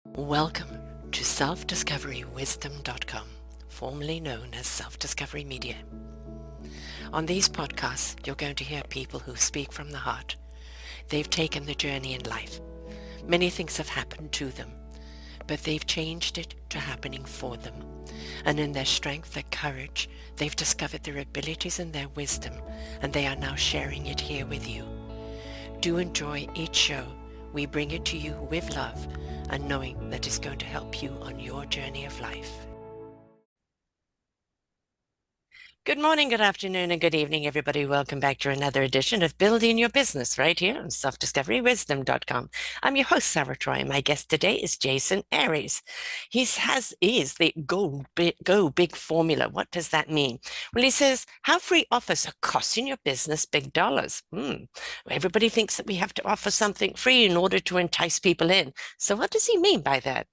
Welcome to selfdiscoverywisdom.com, formerly known as Self-Discovery Media. On these podcasts, you're going to hear people who speak from the heart. They've taken the journey in life. Many things have happened to them, but they've changed it to happening for them. And in their strength, their courage, they've discovered their abilities and their wisdom, and they are now sharing it here with you. Do enjoy each show. We bring it to you with love and knowing that it's going to help you on your journey of life. Good morning, good afternoon, and good evening, everybody. Welcome back to another edition of Building Your Business right here on selfdiscoverywisdom.com. I'm your host, Sarah Troy. My guest today is Jasen Arias. He is the go big formula. What does that mean? Well, he says, how free offers are costing your business big dollars. Everybody thinks that we have to offer something free in order to entice people in. So what does he mean by that?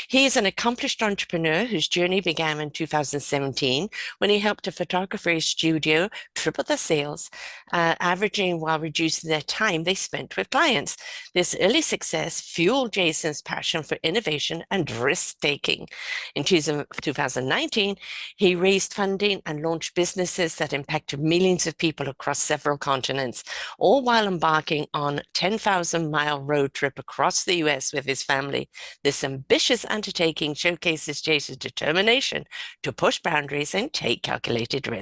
He is an accomplished entrepreneur whose journey began in 2017 when he helped a photographer studio triple their sales, averaging while reducing their time they spent with clients. This early success fueled Jasen's passion for innovation and risk-taking. In 2019, he raised funding and launched businesses that impacted millions of people across several continents, all while embarking on a 10,000-mile road trip across the US with his family. This ambitious undertaking showcases Jasen's determination to push boundaries and take calculated risks.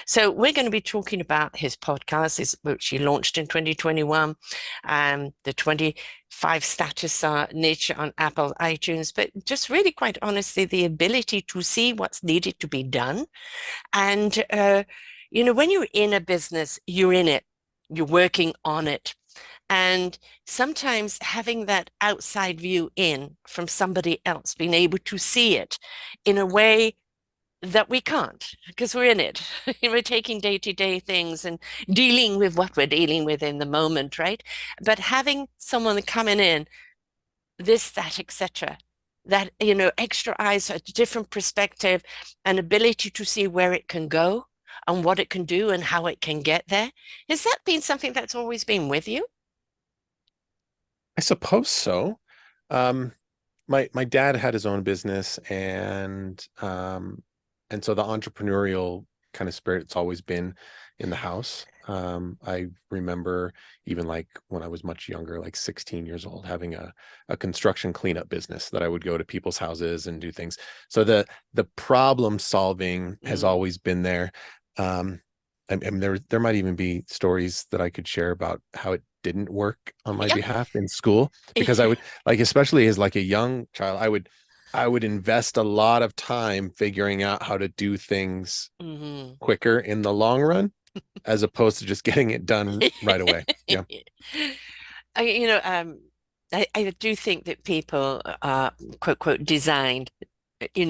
So we're going to be talking about his podcast, which he launched in 2021, the 25 status niche on Apple iTunes, but just really quite honestly, the ability to see what's needed to be done. And, when you're in a business, you're in it, you're working on it. And sometimes having that outside view in from somebody else, being able to see it in a way that we can't because we're in it. We're taking day-to-day things and dealing with what we're dealing with in the moment, right? But having someone coming in, this, that, etc., that, extra eyes, a different perspective, an ability to see where it can go and what it can do and how it can get there. Has that been something that's always been with you? I suppose so. Um, my dad had his own business, and so the entrepreneurial kind of spirit's always been in the house. I remember even like when I was much younger, like 16 years old, having a construction cleanup business that I would go to people's houses and do things. So the problem solving has Mm. always been there. Um, I mean, there might even be stories that I could share about how it didn't work on my Yeah. behalf in school, because I would, like, especially as like a young child, I would invest a lot of time figuring out how to do things Mhm. quicker in the long run, as opposed to just getting it done right away. Yeah. I, you know, um, I do think that people are quote quote designed,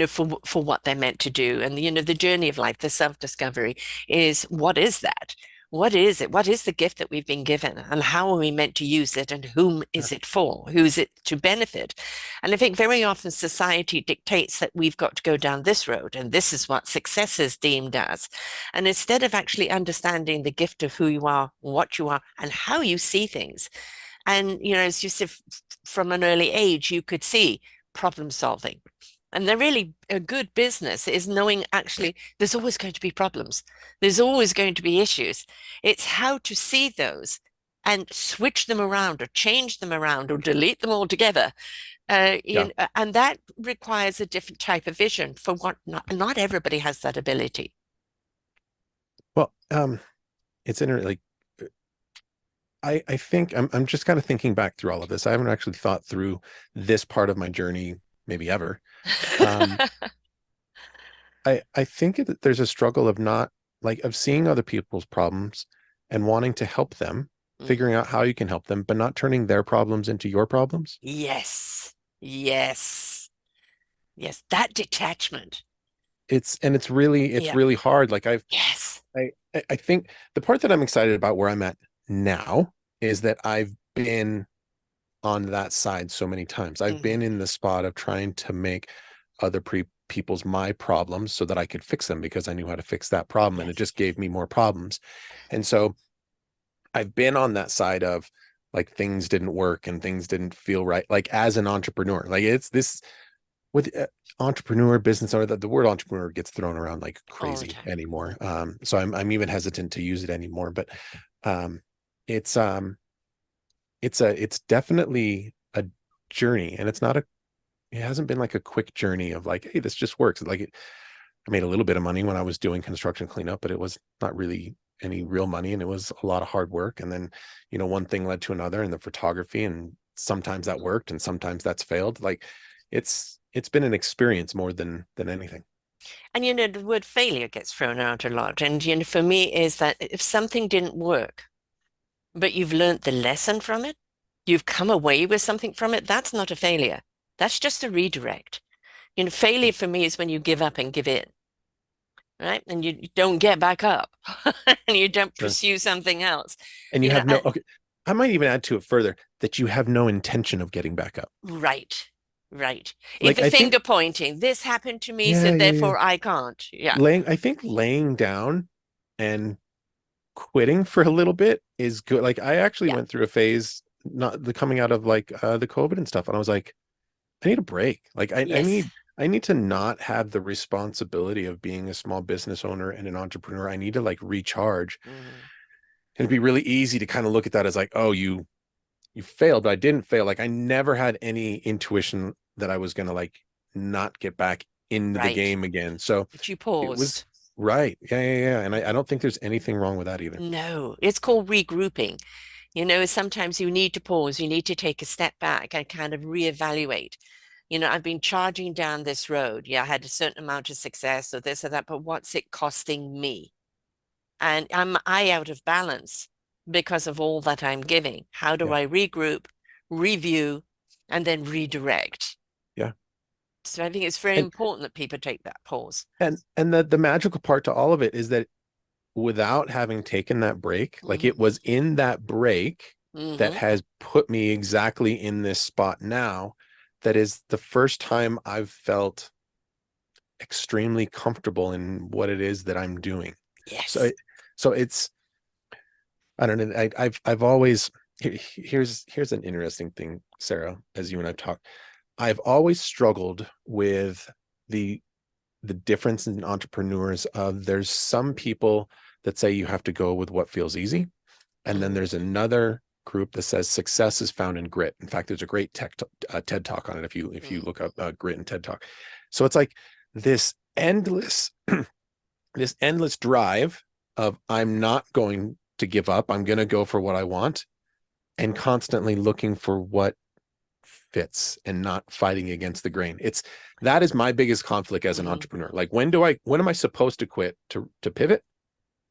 for what they're meant to do, and the journey of life, the self-discovery is what is that? What is it? What is the gift that we've been given, and how are we meant to use it, and whom is it for? Who is it to benefit? And I think very often society dictates that we've got to go down this road, and this is what success is deemed as. And instead of actually understanding the gift of who you are, what you are, and how you see things, and, as you said, from an early age, you could see problem solving. And they're really a good business is knowing actually there's always going to be problems. There's always going to be issues. It's how to see those and switch them around or change them around or delete them altogether. Yeah. And that requires a different type of vision for what not everybody has that ability. Well, it's interesting. Like, I think I'm just kind of thinking back through all of this. I haven't actually thought through this part of my journey, maybe ever. Um, I think that there's a struggle of not, like, of seeing other people's problems and wanting to help them, figuring Mhm. out how you can help them, but not turning their problems into your problems. Yes. Yes. Yes. That detachment. It's really it's Yeah. really hard. Like, Yes. I think the part that I'm excited about where I'm at now is that I've been on that side so many times. I've been Mhm. in the spot of trying to make other people's my problems so that I could fix them, because I knew how to fix that problem, and it Yes. just gave me more problems. And so I've been on that side of, like things didn't work and things didn't feel right, like as an entrepreneur. Like it's this with entrepreneur, business owner, that the word entrepreneur gets thrown around like all the crazy time. anymore. So I'm even hesitant to use it anymore. But um, it's it's definitely a journey, and it hasn't been like a quick journey of like, hey, this just works. Like I made a little bit of money when I was doing construction cleanup, but it was not really any real money, and it was a lot of hard work. And then, one thing led to another, and the photography, and sometimes that worked, and sometimes that's failed. Like it's been an experience more than anything. And the word failure gets thrown out a lot. And for me, is that if something didn't work, but you've learned the lesson from it, you've come away with something from it, that's not a failure. That's just a redirect. Failure for me is when you give up and give in, right? And you don't get back up and you don't Sure. pursue something else. And you You know, have no, okay. I might even add to it further that you have no intention of getting back up. right, right. If Like the I think, finger pointing, this happened to me, so yeah. therefore I can't. Yeah, I think laying down and quitting for a little bit is good. Like I actually yeah, went through a phase, not the coming out of like the COVID and stuff, and I was like, I need a break. Like yes. I need to not have the responsibility of being a small business owner and an entrepreneur. I need to like recharge. Mhm. And it'd be really easy to kind of look at that as like, oh, you failed, but I didn't fail. Like I never had any intuition that I was gonna like not get back into the Right. game again. So But you it was paused. right. Yeah. And I don't think there's anything wrong with that either. No, it's called regrouping. Sometimes you need to pause, you need to take a step back and kind of reevaluate. I've been charging down this road. Yeah, I had a certain amount of success or this or that, but what's it costing me? And am I out of balance because of all that I'm giving? How do Yeah. I regroup, review, and then redirect? Yeah. So I think it's very And important that people take that pause. the magical part to all of it is that without having taken that break, like Hmm. it was in that break that Hmm. has put me exactly in this spot now. That is the first time I've felt extremely comfortable in what it is that I'm doing. So, Yes. so it's, I don't know. I've always, here's an interesting thing, Sarah, as you and I've talked, I've always struggled with the difference in entrepreneurs of there's some people that say you have to go with what feels easy, and then there's Hmm. another group that says success is found in grit. In fact, there's a great TED talk on it if you Hmm. look up grit and TED talk. So it's like this endless this endless drive of I'm not going to give up. I'm going to go for what I want, and constantly looking for what fits and not fighting against the grain. It's that is my biggest conflict as an Hmm. entrepreneur. Like when am I supposed to quit to pivot,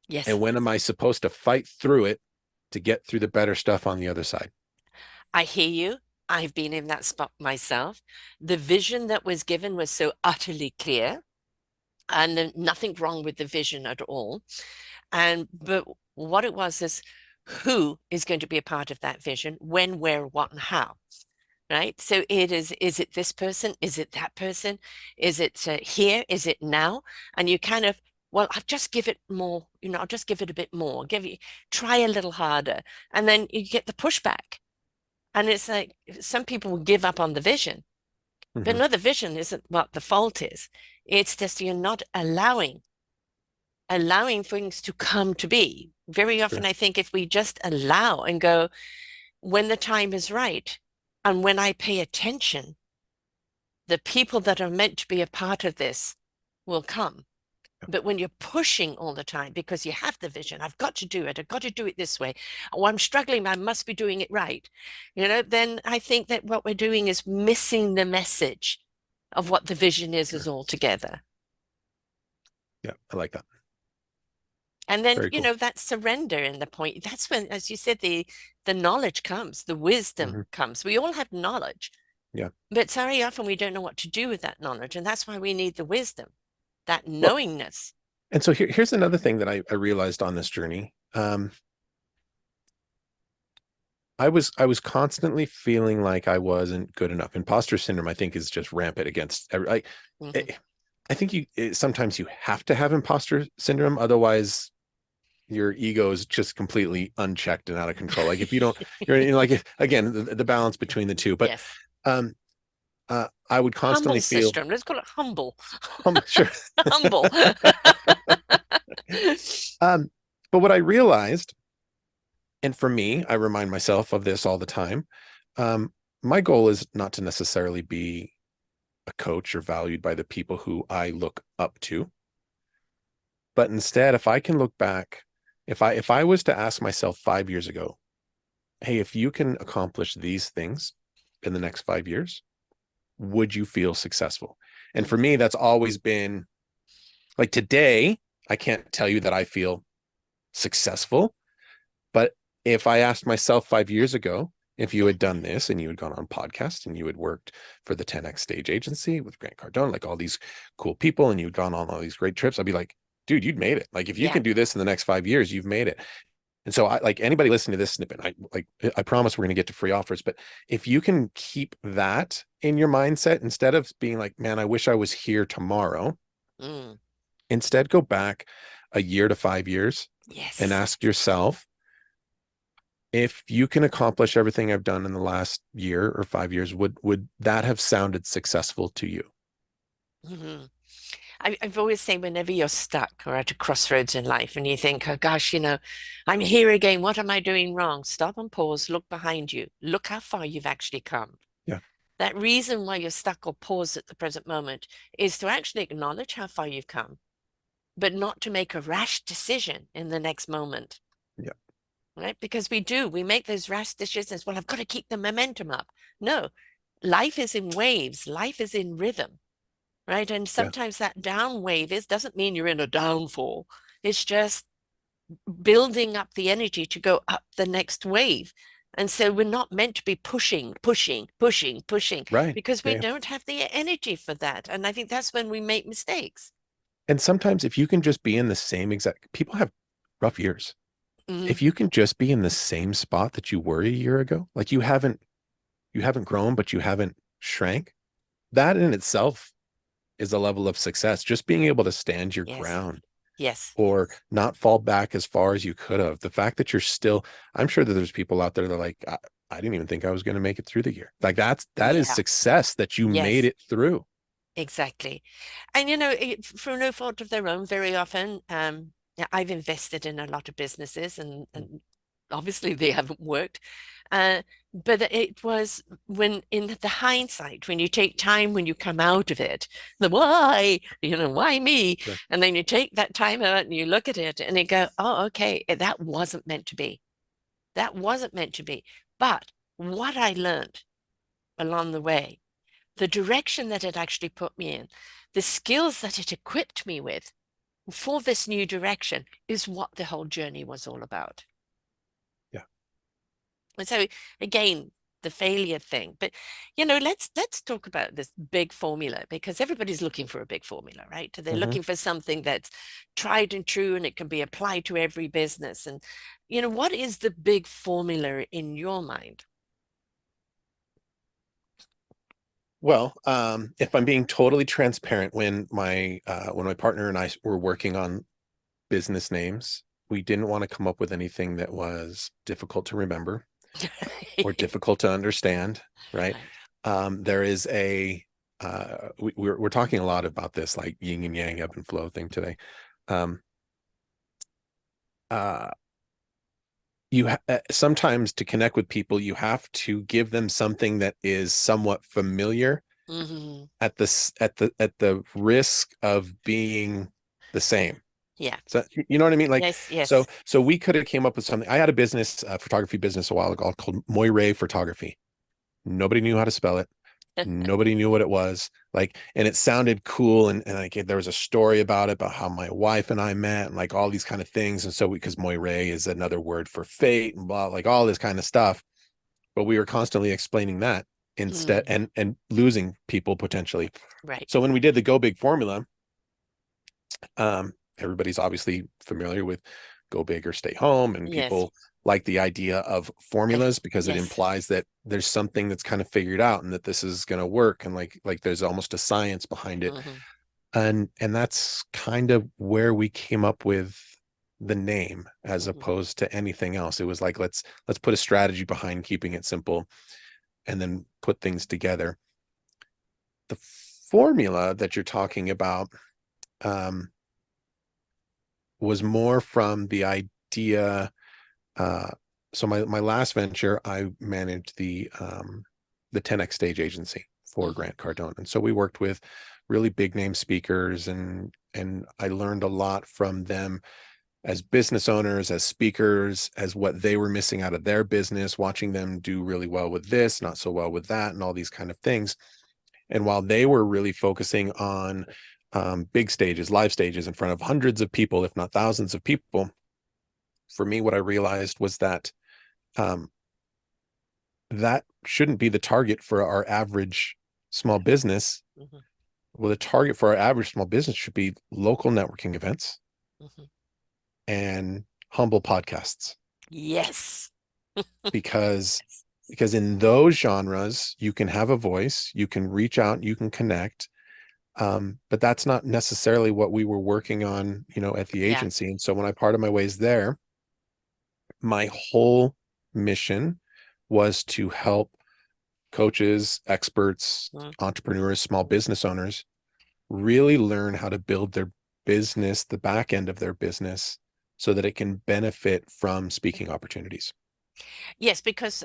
Yes. and when am I supposed to fight through it to get through the better stuff on the other side? I hear you. I've been in that spot myself. The vision that was given was so utterly clear, and nothing wrong with the vision at all. But what it was is who is going to be a part of that vision, when, where, what, and how, right? So is it this person? Is it that person? Is it here? Is it now? And you kind of, well, I'll just give it more, I'll just give it a bit more, try a little harder. And then you get the pushback. And it's like some people will give up on the vision, but Mm-hmm. no, the vision isn't what the fault is. It's just you're not allowing things to come to be. Very often, Sure. I think if we just allow and go, when the time is right, and when I pay attention, the people that are meant to be a part of this will come. Yeah. But when you're pushing all the time because you have the vision, I've got to do it, I've got to do it this way. Oh, I'm struggling, I must be doing it right. Then I think that what we're doing is missing the message of what the vision is Sure. altogether. Yeah. I like that. And then, Very cool. that surrender in the point, that's when, as you said, the knowledge comes, the wisdom Mm-hmm. comes. We all have knowledge, Yeah. but very often we don't know what to do with that knowledge. And that's why we need the wisdom, that Well, knowingness. and so here's another thing that I realized on this journey. I was constantly feeling like I wasn't good enough. Imposter syndrome, I think, is just rampant against Hmm. I think sometimes you have to have imposter syndrome, otherwise your ego is just completely unchecked and out of control. Like if you don't, like again, the balance between the two. But Yes. um, I would Humble constantly feel, system. Let's call it humble. sure. Humble. um, but what I realized, and for me, I remind myself of this all the time. Um, my goal is not to necessarily be a coach or valued by the people who I look up to, but instead, if I can look back, if I was to ask myself 5 years ago, hey, if you can accomplish these things in the next 5 years, would you feel successful? And for Mhm. me, that's always been like today, I can't tell you that I feel successful, but if I asked myself 5 years ago, if you Yeah. had done this and you had gone on podcasts and you had worked for the 10X stage agency with Grant Cardone, like all these cool people, and you'd gone on all these great trips, I'd be like, dude, you'd made it. Like if you Yeah. can do this in the next 5 years, you've made it. And so I like anybody listening to this snippet, I promise we're going to get to free offers, but if you can keep that in your mindset instead of being like, man, I wish I was here tomorrow, Mm. instead go back a year to 5 years and Yes. ask yourself, if you can accomplish everything I've done in the last year or 5 years, would that have sounded successful to you? Hmm. I've always say whenever you're stuck or at a crossroads in life and you think, oh gosh, I'm here again. What am I doing wrong? Stop and pause, look behind you. Look how far you've actually come. Yeah, That reason why you're stuck or paused at the present moment is to actually acknowledge how far you've come, but not to make a rash decision in the next moment, yeah, right? Because we make those rash decisions. Well, I've got to keep the momentum up. No, life is in waves, life is in rhythm, right? And yeah. sometimes that down wave doesn't mean you're in a downfall. It's just building up the energy to go up the next wave. And so we're not meant to be pushing, pushing, pushing, pushing, Right. because we Yeah. don't have the energy for that. And I think that's when we make mistakes. And sometimes if you can just be in the same exact, people have rough years. Mhm. If you can just be in the same spot that you were a year ago, like you haven't grown, but you haven't shrank, that in itself is a level of success. Just being able to stand your Yes. ground Yes. or not fall back as far as you could have. The fact that you're still, I'm sure that there's people out there that are like, I didn't even think I was going to make it through the year. Like that is Yeah. success that you made Yes. it through. Exactly. And through no fault of their own, very often, yeah, I've invested in a lot of businesses and obviously they haven't worked. Uh, but it was when in the hindsight, when you take time, when you come out of it, the why, why me? Sure. And then you take that time out and you look at it and you go, oh, okay, that wasn't meant to be. That wasn't meant to be. But what I learned along the way, the direction that it actually put me in, the skills that it equipped me with for this new direction is what the whole journey was all about. Yeah. And so again, the failure thing. But let's talk about this big formula because everybody's looking for a big formula, right? They're Hmm. looking for something that's tried and true and it can be applied to every business. And what is the big formula in your mind? Well, if I'm being totally transparent, when my partner and I were working on business names, we didn't want to come up with anything that was difficult to remember or difficult to understand, right? Right. There is we're talking a lot about this like yin and yang ebb and flow thing today. Um, uh, sometimes to connect with people, you have to give them something that is somewhat familiar Hmm. at the risk of being the same. Yeah. So you know what I mean? Like, Yes. so Yes. so we could have came up with something. I had a business, photography business a while ago called Moire Photography. Nobody knew how to spell it. Nobody knew what it was. Like, and it sounded cool. And like there was a story about it, about how my wife and I met and like all these kind of things. And so because Moire is another word for fate and blah, like all this kind of stuff. But we were constantly explaining that instead Mm. and losing people potentially. Right. So when we did the Go Big formula, everybody's obviously familiar with go big or stay home, and Yes. people like the idea of I, formulas because it yes. implies that there's something that's kind of figured out and that this is going to work, and like there's almost a science behind it. Hmm. And that's kind of where we came up with. the name as Mhm. opposed to anything else. It was like, let's put a strategy behind keeping it simple and then put things together. The formula that you're talking about um, was more from the idea. Uh, so my last venture, I managed the 10x stage agency for Mhm. Grant Cardone, and so we worked with really big name speakers, and I learned a lot from them as business owners, as speakers, as what they were missing out of their business, watching them do really well with this, not so well with that, and all these kind of things. And while they were really focusing on big stages, live stages in front of hundreds of people, if not thousands of people, for me, what I realized was that um, that shouldn't be the target for our average small business. Mhm. Well, the target for our average small business should be local networking events Mhm. and humble podcasts, Yes. because in those genres you can have a voice, you can reach out, you can connect. But that's not necessarily what we were working on, at the Yeah. agency. And so when I parted my ways there, my whole mission was to help coaches, experts, Mm. entrepreneurs, small business owners really learn how to build their business, the back end of their business, so that it can benefit from speaking opportunities. Yes, because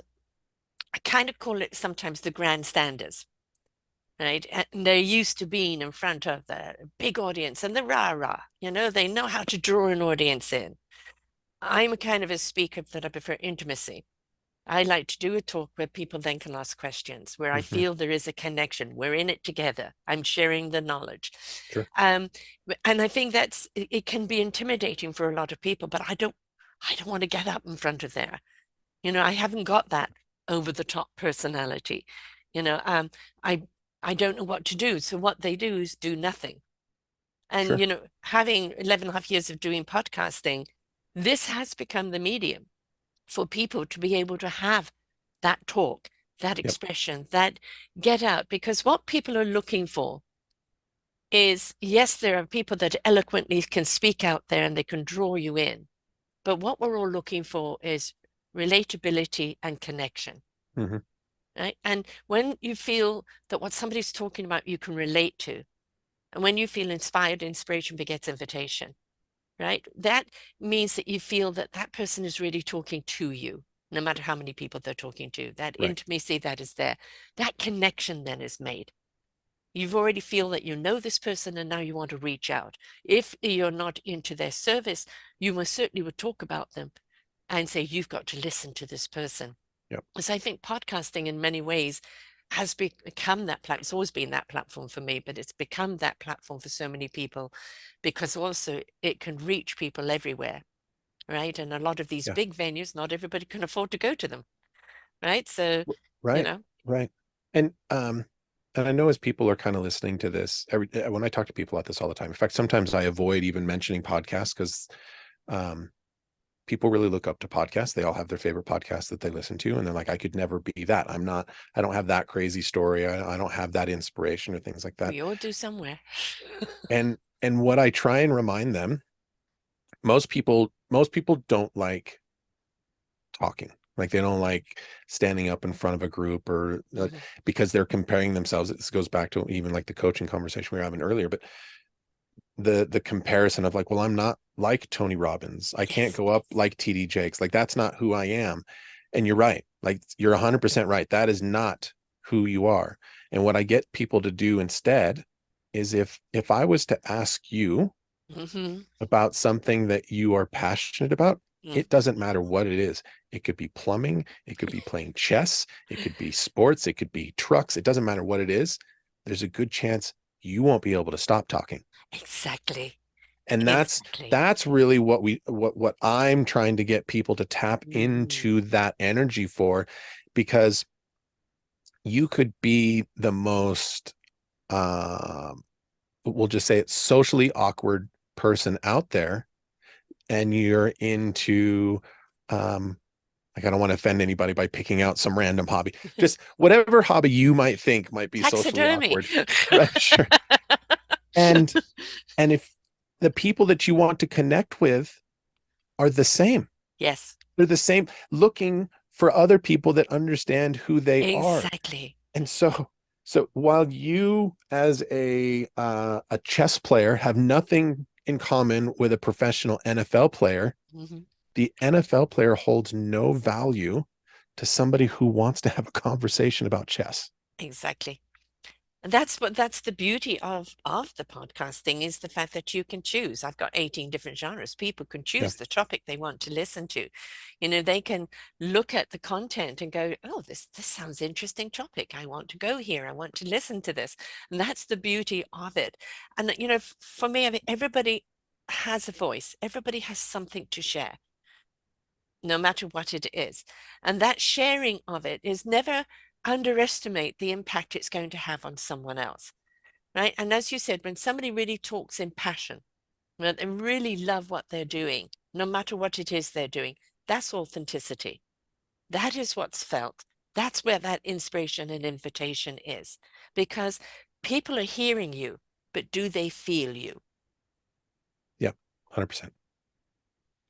I kind of call it sometimes the grandstanders, right? And they're used to being in front of the big audience and the rah-rah, they know how to draw an audience in. I'm a kind of a speaker that I prefer intimacy. I like to do a talk where people then can ask questions, where I Mm-hmm. feel there is a connection. We're in it together. I'm sharing the knowledge. Sure. Um, and I think it can be intimidating for a lot of people, but I don't want to get up in front of there. I haven't got that over the top personality. You know, um, I I don't know what to do. So what they do is do nothing. And Sure. having 11 and a half years of doing podcasting, this has become the medium for people to be able to have that talk, that Yep. expression, that get out. Because what people are looking for is, yes, there are people that eloquently can speak out there and they can draw you in. But what we're all looking for is relatability and connection, Mm-hmm. right? And when you feel that what somebody's talking about you can relate to, and when you feel inspired, inspiration begets invitation, right? That means that you feel that that person is really talking to you, no matter how many people they're talking to. That Right. intimacy that is there, that connection then is made. You've already feel that you know this person and now you want to reach out. If you're not into their service, you most certainly would talk about them and say, you've got to listen to this person. Yep. So I think podcasting in many ways has become that platform. It's always been that platform for me, but it's become that platform for so many people because also it can reach people everywhere, right? And a lot of these Yeah. big venues, not everybody can afford to go to them, right? So, you Right. know, Right. And I know as people are kind of listening to this, when I talk to people about this all the time. In fact, sometimes I avoid even mentioning podcasts because um, people really look up to podcasts. They all have their favorite podcasts that they listen to, and they're like, I could never be that. I don't have that crazy story. I don't have that inspiration or things like that. we all do somewhere. And what I try and remind them, most people don't like talking. Like they don't like standing up in front of a group or Mhm. because they're comparing themselves. This goes back to even like the coaching conversation we were having earlier, but the comparison of like, well, I'm not like Tony Robbins. I can't Yes. go up like TD Jakes. Like that's not who I am. And you're right. Like you're 100% right. That is not who you are. And what I get people to do instead is if I was to ask you Hmm. about something that you are passionate about, Mm. it doesn't matter what it is. It could be plumbing, it could be playing chess, it could be sports, it could be trucks. It doesn't matter what it is. There's a good chance you won't be able to stop talking. Exactly. And Exactly. that's really what I'm trying to get people to tap Mm. into that energy for, because you could be the most we'll just say it, socially awkward person out there, and you're into like I don't want to offend anybody by picking out some random hobby. Just whatever hobby you might think might be socially Taxidermy. awkward. Right, sure. And and if the people that you want to connect with are the same. Yes, They're the same, looking for other people that understand who they are. exactly. And so while you as a chess player have nothing in common with a professional NFL player, Hmm. the NFL player holds no value to somebody who wants to have a conversation about chess. Exactly. And that's the beauty of the podcasting is the fact that you can choose. I've got 18 different genres. People can Yeah, choose the topic they want to listen to. You know, they can look at the content and go, oh, this sounds interesting topic. I want to go here. I want to listen to this. And that's the beauty of it. And you know, for me, I mean, everybody has a voice. Everybody has something to share, no matter what it is. And that sharing of it is never underestimate the impact it's going to have on someone else, right? And as you said, when somebody really talks in passion, when they really love what they're doing, no matter what it is they're doing, that's authenticity. That is what's felt. That's where that inspiration and invitation is, because people are hearing you, but do they feel you? yeah, 100%.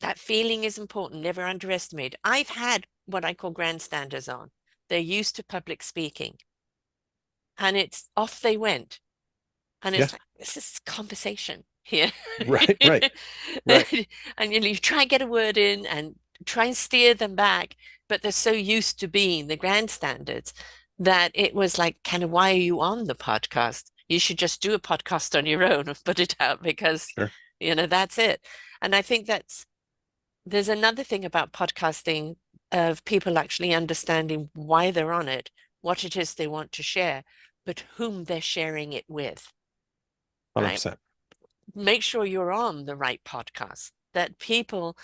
That feeling is important, never underestimate. I've had what I call grandstanders on. They're used to public speaking, and it's off they went. And Yeah, it's like, this is conversation here. right, right, right. And you try and get a word in and try and steer them back, but they're so used to being the grandstanders that it was like, kind of, why are you on the podcast? You should just do a podcast on your own and put it out because, Sure. that's it. And I think there's another thing about podcasting of people actually understanding why they're on it, what it is they want to share, but whom they're sharing it with, right? 100%. Make sure you're on the right podcast, that people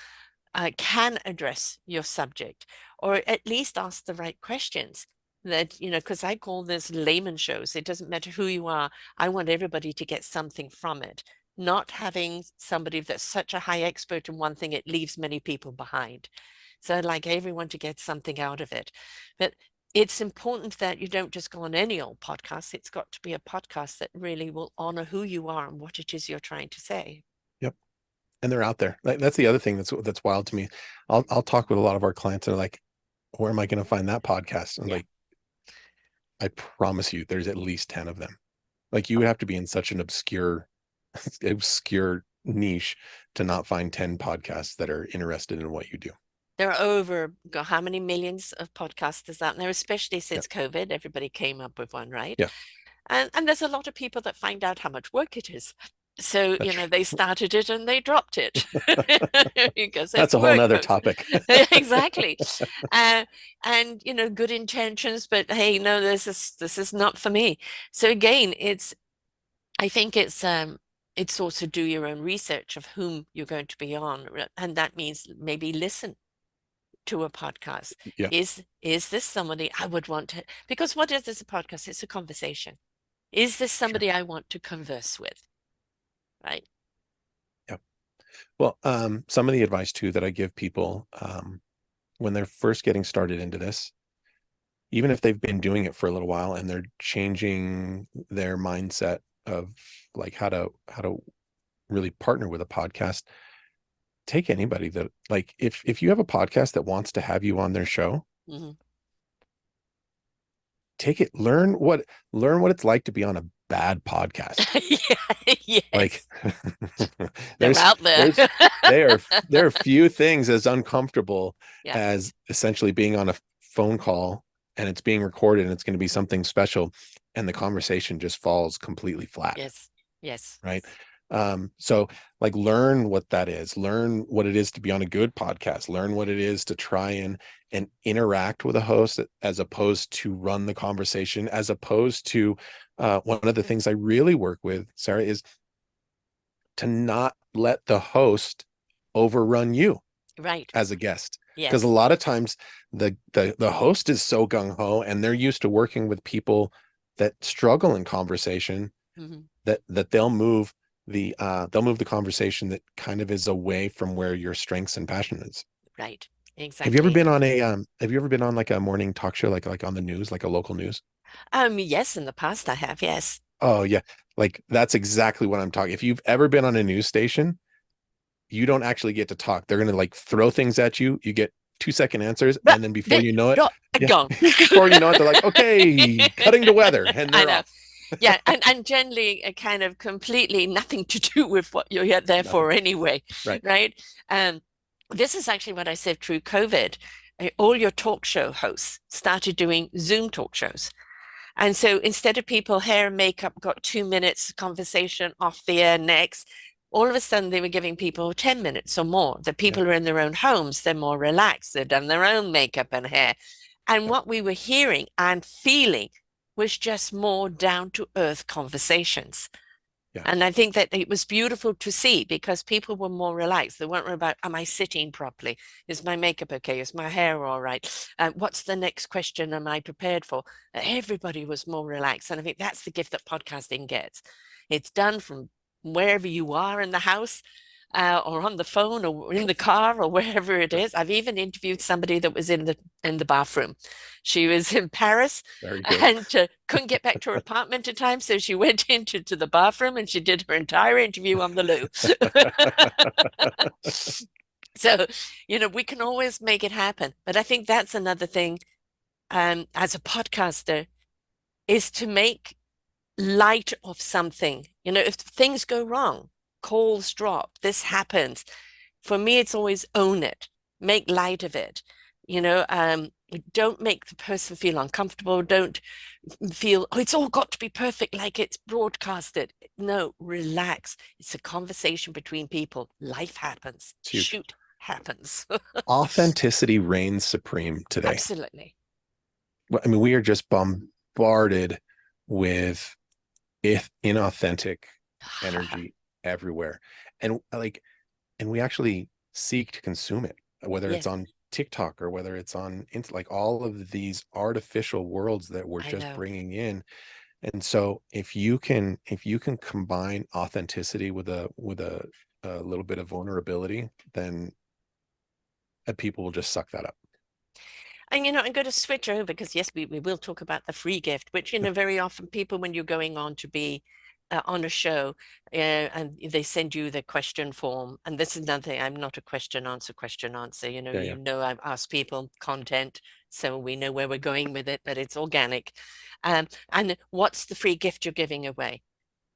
can address your subject or at least ask the right questions. That, because I call this layman shows. It doesn't matter who you are. I want everybody to get something from it. Not having somebody that's such a high expert in one thing, it leaves many people behind. So I'd like everyone to get something out of it. But it's important that you don't just go on any old podcast. It's got to be a podcast that really will honor who you are and what it is you're trying to say. Yep. And they're out there. Like that's the other thing that's wild to me. I'll talk with a lot of our clients and they're like, where am I going to find that podcast? And I'm Yeah. like, I promise you there's at least 10 of them. Like you would have to be in such an obscure niche to not find 10 podcasts that are interested in what you do. There are over how many millions of podcasters out there, especially Yeah. since COVID. Everybody came up with one, right? Yeah. And there's a lot of people that find out how much work it is. So, That's they started it and they dropped it because that's it's a whole work, nother folks. topic. Exactly. Uh, and good intentions, but hey, no, this is not for me. So again, I think it's also do your own research of whom you're going to be on, and that means maybe listen to a podcast. Yeah, Is this somebody I would want to? Because what is this a podcast? It's a conversation. Is this sure. somebody I want to converse with? Right? Yeah. Well, some of the advice too that I give people when they're first getting started into this, even if they've been doing it for a little while and they're changing their mindset of like how to really partner with a podcast, take anybody that like if you have a podcast that wants to have you on their show, Hmm. take it, learn what it's like to be on a bad podcast. Yeah, Like yes, they're there's out there. there's there are few things as uncomfortable Yeah. as essentially being on a phone call and it's being recorded and it's going to be something special and the conversation just falls completely flat, Yes. Yes. right? So like learn what that is, learn what it is to be on a good podcast, learn what it is to try and interact with a host as opposed to run the conversation, as opposed to one of the things I really work with, Sarah, is to not let the host overrun you Right. as a guest. Because a Yes. lot of times the host is so gung-ho and they're used to working with people that struggle in conversation Hmm. that they'll move the conversation that kind of is away from where your strengths and passion is. Right. Have you ever Exactly. been on a have you ever been on like a morning talk show like on the news, like a local news? Yes, in the past I have, yes. Oh yeah. Like that's exactly what I'm talking. If you've ever been on a news station, you don't actually get to talk. They're going to like throw things at you. You get 2-second answers. But And then before you know it, yeah, gone. before you know it, they're like, okay, cutting to weather. And I they're know. off. Yeah, and generally a kind of completely nothing to do with what you're there Nothing. for anyway, Right. right? Um, this is actually what I said through COVID. All your talk show hosts started doing Zoom talk shows. And so instead of people hair and makeup got 2 minutes conversation off the air next, all of a sudden they were giving people 10 minutes or more. The Yeah. people are in their own homes, they're more relaxed, they've done their own makeup and hair. And Yeah. what we were hearing and feeling was just more down to earth conversations. Yeah. And I think that it was beautiful to see because people were more relaxed. They weren't worried about, am I sitting properly? Is my makeup okay? Is my hair all right? What's the next question am I prepared for? Everybody was more relaxed. And I think that's the gift that podcasting gets. It's done from wherever you are in the house, or on the phone or in the car or wherever it Right. is. I've even interviewed somebody that was in the bathroom. She was in Paris Very good. and couldn't get back to her apartment in time, so she went into the bathroom and she did her entire interview on the loo. So, we can always make it happen. But I think that's another thing, as a podcaster, is to make light of something. If things go wrong, calls drop, this happens. For me, it's always own it, make light of it. Don't make the person feel uncomfortable. Don't feel, oh, it's all got to be perfect like it's broadcasted. No, relax. It's a conversation between people. Life happens. It's huge. Shoot happens. Authenticity reigns supreme today. Absolutely. I mean, we are just bombarded with inauthentic energy everywhere. And like, and we actually seek to consume it, whether it's Yes, on TikTok or whether it's on like all of these artificial worlds that we're I just know. bringing in. And so if you can combine authenticity with a little bit of vulnerability, then people will just suck that up. And I'm going to switch over because yes, we will talk about the free gift, which very often people when you're going on to be on a show, and they send you the question form, and this is another thing. I'm not a question answer. Yeah, yeah. I've asked people content, so we know where we're going with it, but it's organic. And what's the free gift you're giving away?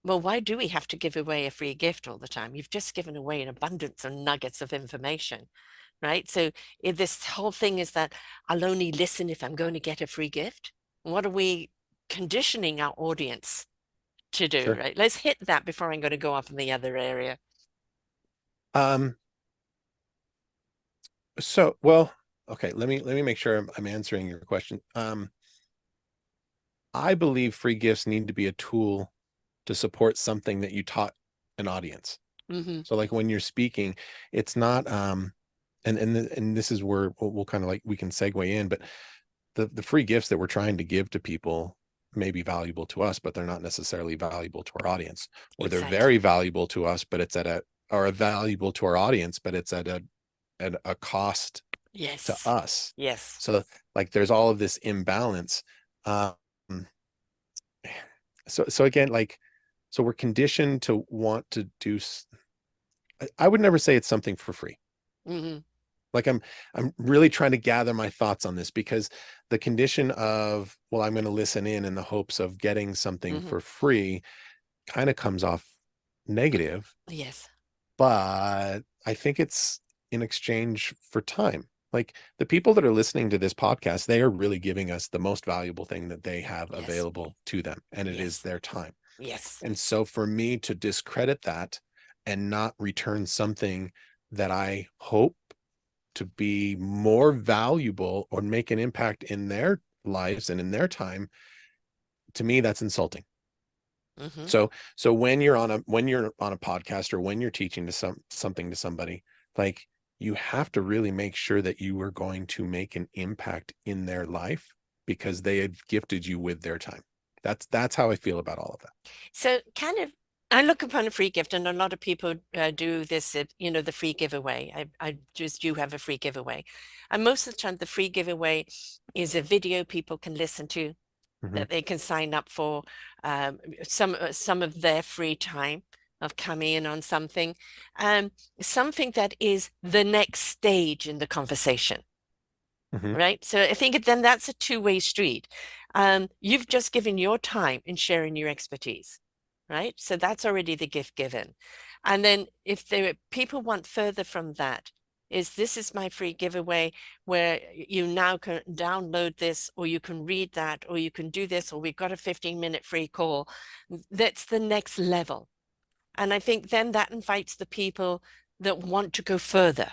Well, why do we have to give away a free gift all the time? You've just given away an abundance of nuggets of information, right? So this whole thing is that I'll only listen if I'm going to get a free gift. What are we conditioning our audience to do, Sure. right? Let's hit that before I'm going to go off in the other area. Um, so well, okay, let me make sure I'm answering your question. I believe free gifts need to be a tool to support something that you taught an audience. Hmm. So like when you're speaking, it's not and this is where we'll kind of like we can segue in, but the free gifts that we're trying to give to people may be valuable to us, but they're not necessarily valuable to our audience, or they're very Exactly. valuable to us, but it's at a or valuable to our audience, but it's at a cost to Yes. us. Yes. So like there's all of this imbalance. Um, so again, like so we're conditioned to want to do. I would never say it's something for free. Hmm. Like I'm really trying to gather my thoughts on this because the condition of, well, I'm going to listen in the hopes of getting something Hmm. for free kind of comes off negative, Yes. but I think it's in exchange for time. Like the people that are listening to this podcast, they are really giving us the most valuable thing that they have Yes. available to them, and it is Yes. their time. Yes. And so for me to discredit that and not return something that I hope to be more valuable or make an impact in their lives and in their time, to me that's insulting. Hmm. So when you're on a podcast or when you're teaching to something to somebody, like you have to really make sure that you are going to make an impact in their life because they had gifted you with their time. That's how I feel about all of that. So kind of, I look upon a free gift, and a lot of people do this, the free giveaway. I just do have a free giveaway. And most of the time, the free giveaway is a video people can listen to Mhm. that they can sign up for some of their free time. of coming in on something, um, something that is the next stage in the conversation. Hmm. Right. So I think then that's a two-way street. You've just given your time in sharing your expertise, right? So that's already the gift given. And then if there people want further from that, is this is my free giveaway where you now can download this or you can read that or you can do this or we've got a 15-minute free call. That's the next level. And I think then that invites the people that want to go further.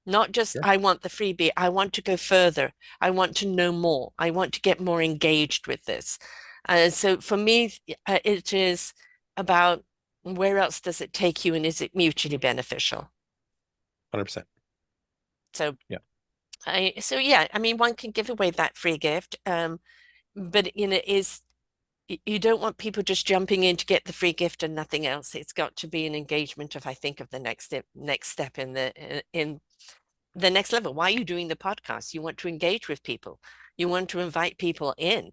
Not just, Sure. I want the freebie, I want to go further. I want to know more. I want to get more engaged with this. So for me, it is about where else does it take you and is it mutually beneficial? 100%. So Yeah. so yeah, I mean, one can give away that free gift, but is you don't want people just jumping in to get the free gift and nothing else. It's got to be an engagement of, I think, of the next step in the next level. Why are you doing the podcast? You want to engage with people. You want to invite people in.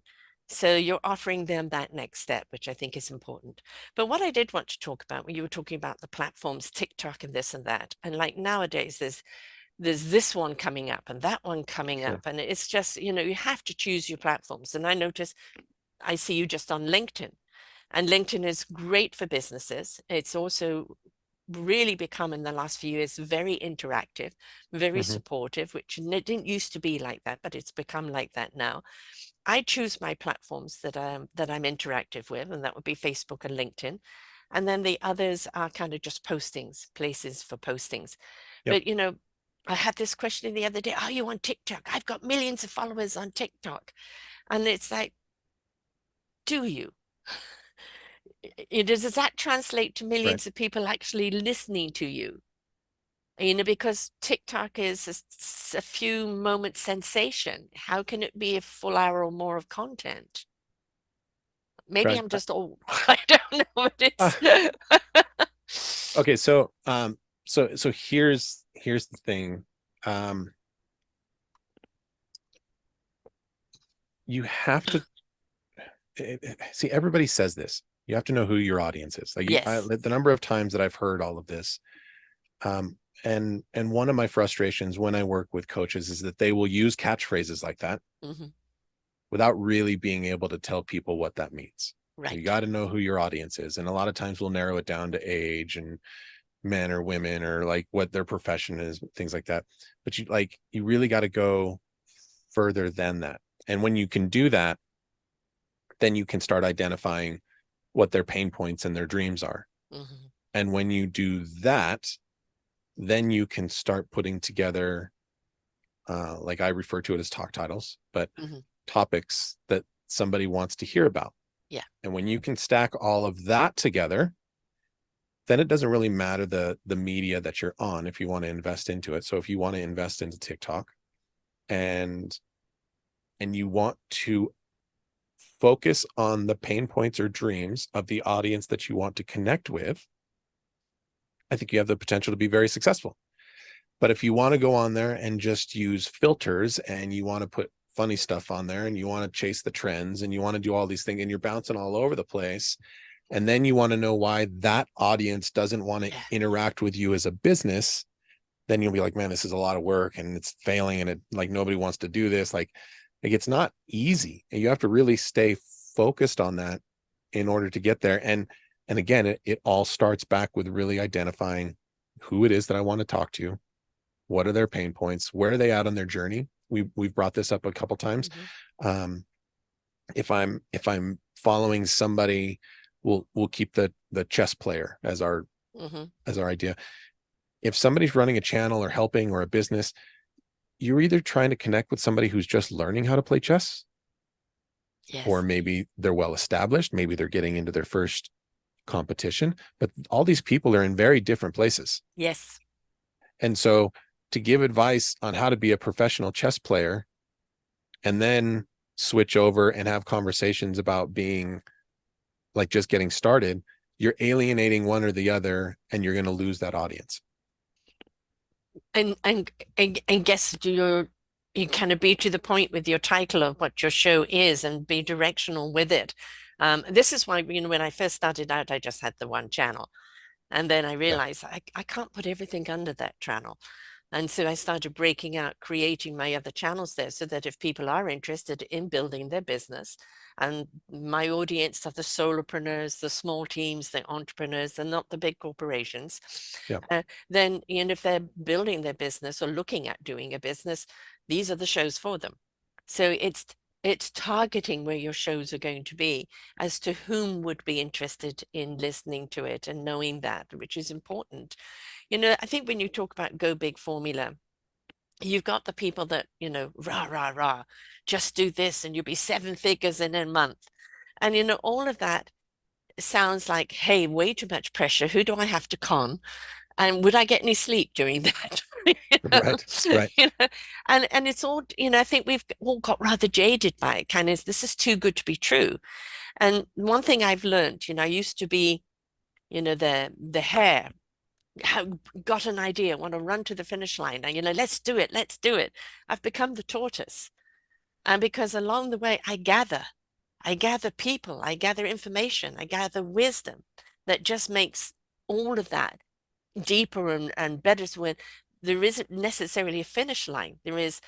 So you're offering them that next step, which I think is important. But what I did want to talk about when you were talking about the platforms, TikTok and this and that, and like nowadays there's this one coming up and that one coming up. Sure. And it's just, you have to choose your platforms. And I notice I see you just on LinkedIn. And LinkedIn is great for businesses. It's also really become in the last few years very interactive, very Hmm. supportive, which it didn't used to be like that, but it's become like that now. I choose my platforms that I'm interactive with, and that would be Facebook and LinkedIn. And then the others are kind of just postings, places for postings. Yep. But I had this question the other day, are you on TikTok? I've got millions of followers on TikTok. And it's like, do you? Does that translate to Right. millions of people actually listening to you? Because TikTok is a few moment sensation. How can it be a full hour or more of content? Maybe Right. I'm just old. I don't know what Uh, it's. okay. So here's the thing. Um, you have to see, everybody says this. You have to know who your audience is. Yes. The number of times that I've heard all of this, and one of my frustrations when I work with coaches is that they will use catchphrases like that Hmm. without really being able to tell people what that means. So you Right. got to know who your audience is, and a lot of times we'll narrow it down to age and men or women or like what their profession is, things like that. But you really got to go further than that. And when you can do that, then you can start identifying what their pain points and their dreams are. Hmm. And when you do that, then you can start putting together, like I refer to it as talk titles, but Hmm. topics that somebody wants to hear about. Yeah. And when you can stack all of that together, then it doesn't really matter the media that you're on if you want to invest into it. So if you want to invest into TikTok and you want to focus on the pain points or dreams of the audience that you want to connect with, I think you have the potential to be very successful. But if you want to go on there and just use filters and you want to put funny stuff on there and you want to chase the trends and you want to do all these things and you're bouncing all over the place, and then you want to know why that audience doesn't want to Yeah. interact with you as a business, then you'll be like, man, this is a lot of work and it's failing and it like nobody wants to do this. Like it's not easy. And you have to really stay focused on that in order to get there. And again, it all starts back with really identifying who it is that I want to talk to, what are their pain points, where are they at on their journey. We've brought this up a couple times. Hmm. Um, if I'm following somebody, we'll keep the chess player Hmm. as our idea. If somebody's running a channel or helping or a business, you're either trying to connect with somebody who's just learning how to play chess, or Yes. maybe they're well established, maybe they're getting into their first competition, but all these people are in very different places. Yes. And so to give advice on how to be a professional chess player and then switch over and have conversations about being like just getting started, you're alienating one or the other and you're going to lose that audience. And guess you kind of be to the point with your title of what your show is and be directional with it. This is why, when I first started out, I just had the one channel. And then I Yeah. realized I can't put everything under that channel. And so I started breaking out, creating my other channels there so that if people are interested in building their business, and my audience are the solopreneurs, the small teams, the entrepreneurs, and not the big corporations, Yeah. then if they're building their business or looking at doing a business, these are the shows for them. So it's targeting where your shows are going to be as to whom would be interested in listening to it and knowing that, which is important. I think when you talk about go big formula, you've got the people that, rah, rah, rah, just do this and you'll be seven figures in a month. And, all of that sounds like, hey, way too much pressure. Who do I have to con? And would I get any sleep during that? You know, Right. Right. you know, and it's all, I think we've all got rather jaded by it. Kind of, this is too good to be true. And one thing I've learned, I used to be, the hare, got an idea, want to run to the finish line, and let's do it, let's do it. I've become the tortoise, and because along the way I gather people, I gather information, I gather wisdom that just makes all of that deeper and better. So when there isn't necessarily a finish line, there is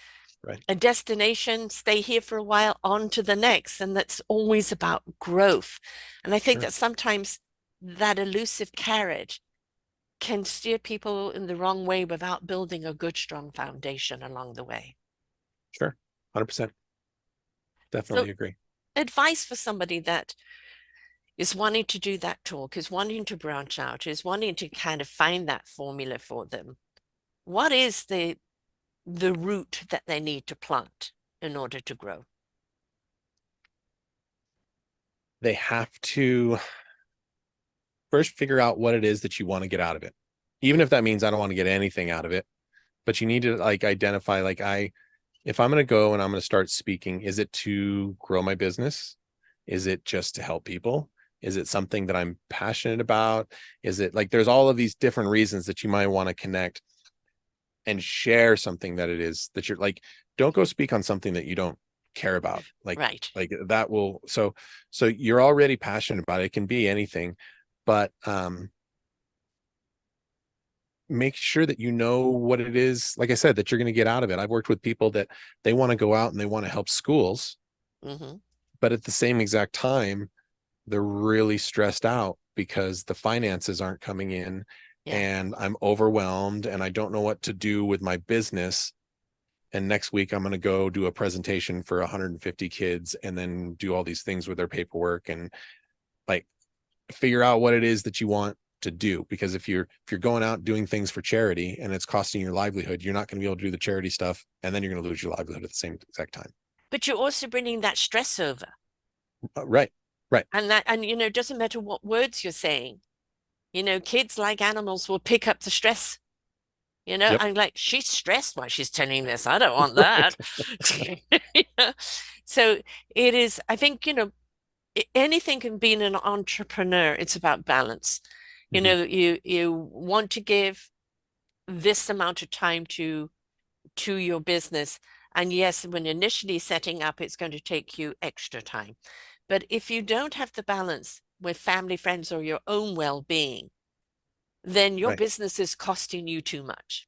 Right. a destination, stay here for a while, on to the next. And that's always about growth. And I think Sure. that sometimes that elusive carrot can steer people in the wrong way without building a good, strong foundation along the way. Sure. 100%. So, Definitely agree. advice for somebody that is wanting to do that talk, is wanting to branch out, is wanting to kind of find that formula for them. What is the root that they need to plant in order to grow? They have to first figure out what it is that you want to get out of it. Even if that means I don't want to get anything out of it, but you need to like identify like if I'm going to go and I'm going to start speaking, is it to grow my business? Is it just to help people? Is it something that I'm passionate about? Is it like there's all of these different reasons that you might want to connect and share something that it is that you're like, don't go speak on something that you don't care about. Right. Like that will so you're already passionate about it. It can be anything, but make sure that you know what it is, like I said, that you're going to get out of it. I've worked with people that they want to go out and they want to help schools, Mm-hmm. but at the same exact time they're really stressed out because the finances aren't coming in Yeah. and I'm overwhelmed and I don't know what to do with my business. And next week I'm going to go do a presentation for 150 kids and then do all these things with their paperwork and like figure out what it is that you want to do, because if you're going out doing things for charity and it's costing your livelihood, you're not going to be able to do the charity stuff and then you're going to lose your livelihood at the same exact time. But you're also bringing that stress over. Right. Right. And it doesn't matter what words you're saying. Kids like animals will pick up the stress. Yep. I'm like, she's stressed while she's telling this. I don't want that. You know? So it is, I think, anything can be an entrepreneur. It's about balance. Mm-hmm. You want to give this amount of time to your business. And yes, when initially setting up, it's going to take you extra time. But if you don't have the balance with family, friends, or your own well-being, then your Right. business is costing you too much.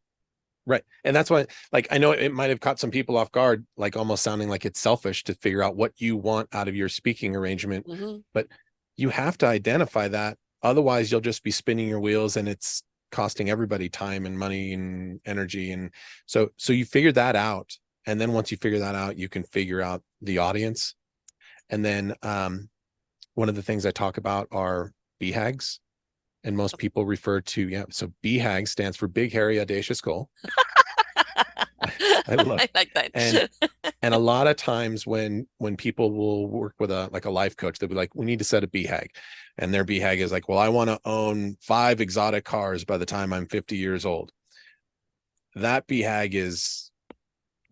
Right. And that's why, like, I know it might have caught some people off guard, like almost sounding like it's selfish to figure out what you want out of your speaking arrangement. Hmm. But you have to identify that. Otherwise, you'll just be spinning your wheels and it's costing everybody time and money and energy. And so you figure that out. And then once you figure that out, you can figure out the audience. And then one of the things I talk about are BHAGs. And most people refer to, yeah. So BHAG stands for Big Hairy Audacious Goal. I love I like that. and and a lot of times when people will work with a like a life coach, they'll be like, we need to set a BHAG, and their BHAG is like, well, I want to own 5 exotic cars by the time I'm 50 years old. That BHAG is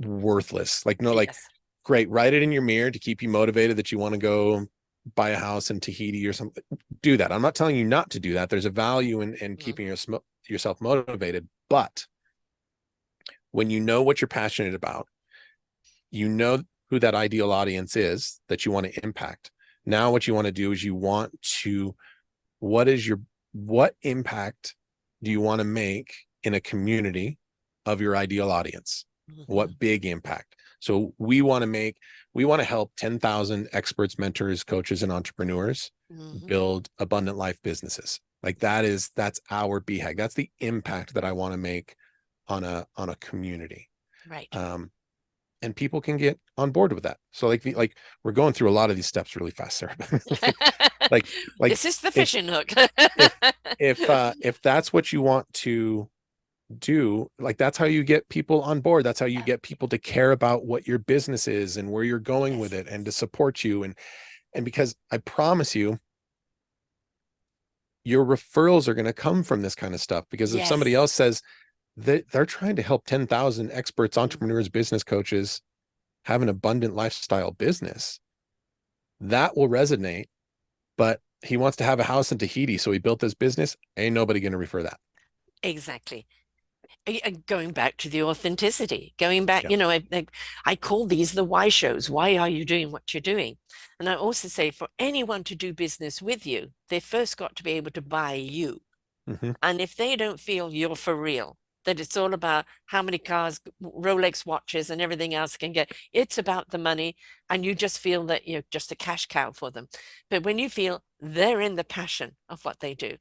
worthless. Like, no, like, Yes. great, write it in your mirror to keep you motivated that you want to go buy a house in Tahiti or something. Do that. I'm not telling you not to do that. There's a value in Mhm. keeping yourself motivated, but when you know what you're passionate about, you know who that ideal audience is that you want to impact. Now what you want to do is you want to, what is your, what impact do you want to make in a community of your ideal audience? Hmm. What big impact? So we want to help 10,000 experts, mentors, coaches, and entrepreneurs Hmm. build abundant life businesses. Like that's our BHAG. That's the impact that I want to make on a community. Right. Um, and people can get on board with that. So like we're going through a lot of these steps really fast, Sarah. like like like This is the if fishing hook. if if that's what you want to do, like that's how you get people on board. That's how you get people to care about what your business is and where you're going with Yes. it and to support you. And because I promise you, your referrals are going to come from this kind of stuff. Because if somebody Yes. else says that they're trying to help 10,000 experts, Mhm. entrepreneurs, business coaches have an abundant lifestyle business, that will resonate. But he wants to have a house in Tahiti, so he built this business. Ain't nobody going to refer that. Exactly. Going back to the authenticity, going back, Yeah. I call these the why shows. Why are you doing what you're doing? And I also say for anyone to do business with you, they first got to be able to buy you. Mm-hmm. And if they don't feel you're for real, that it's all about how many cars, Rolex watches, and everything else can get, it's about the money. And you just feel that you're just a cash cow for them. But when you feel they're in the passion of what they do,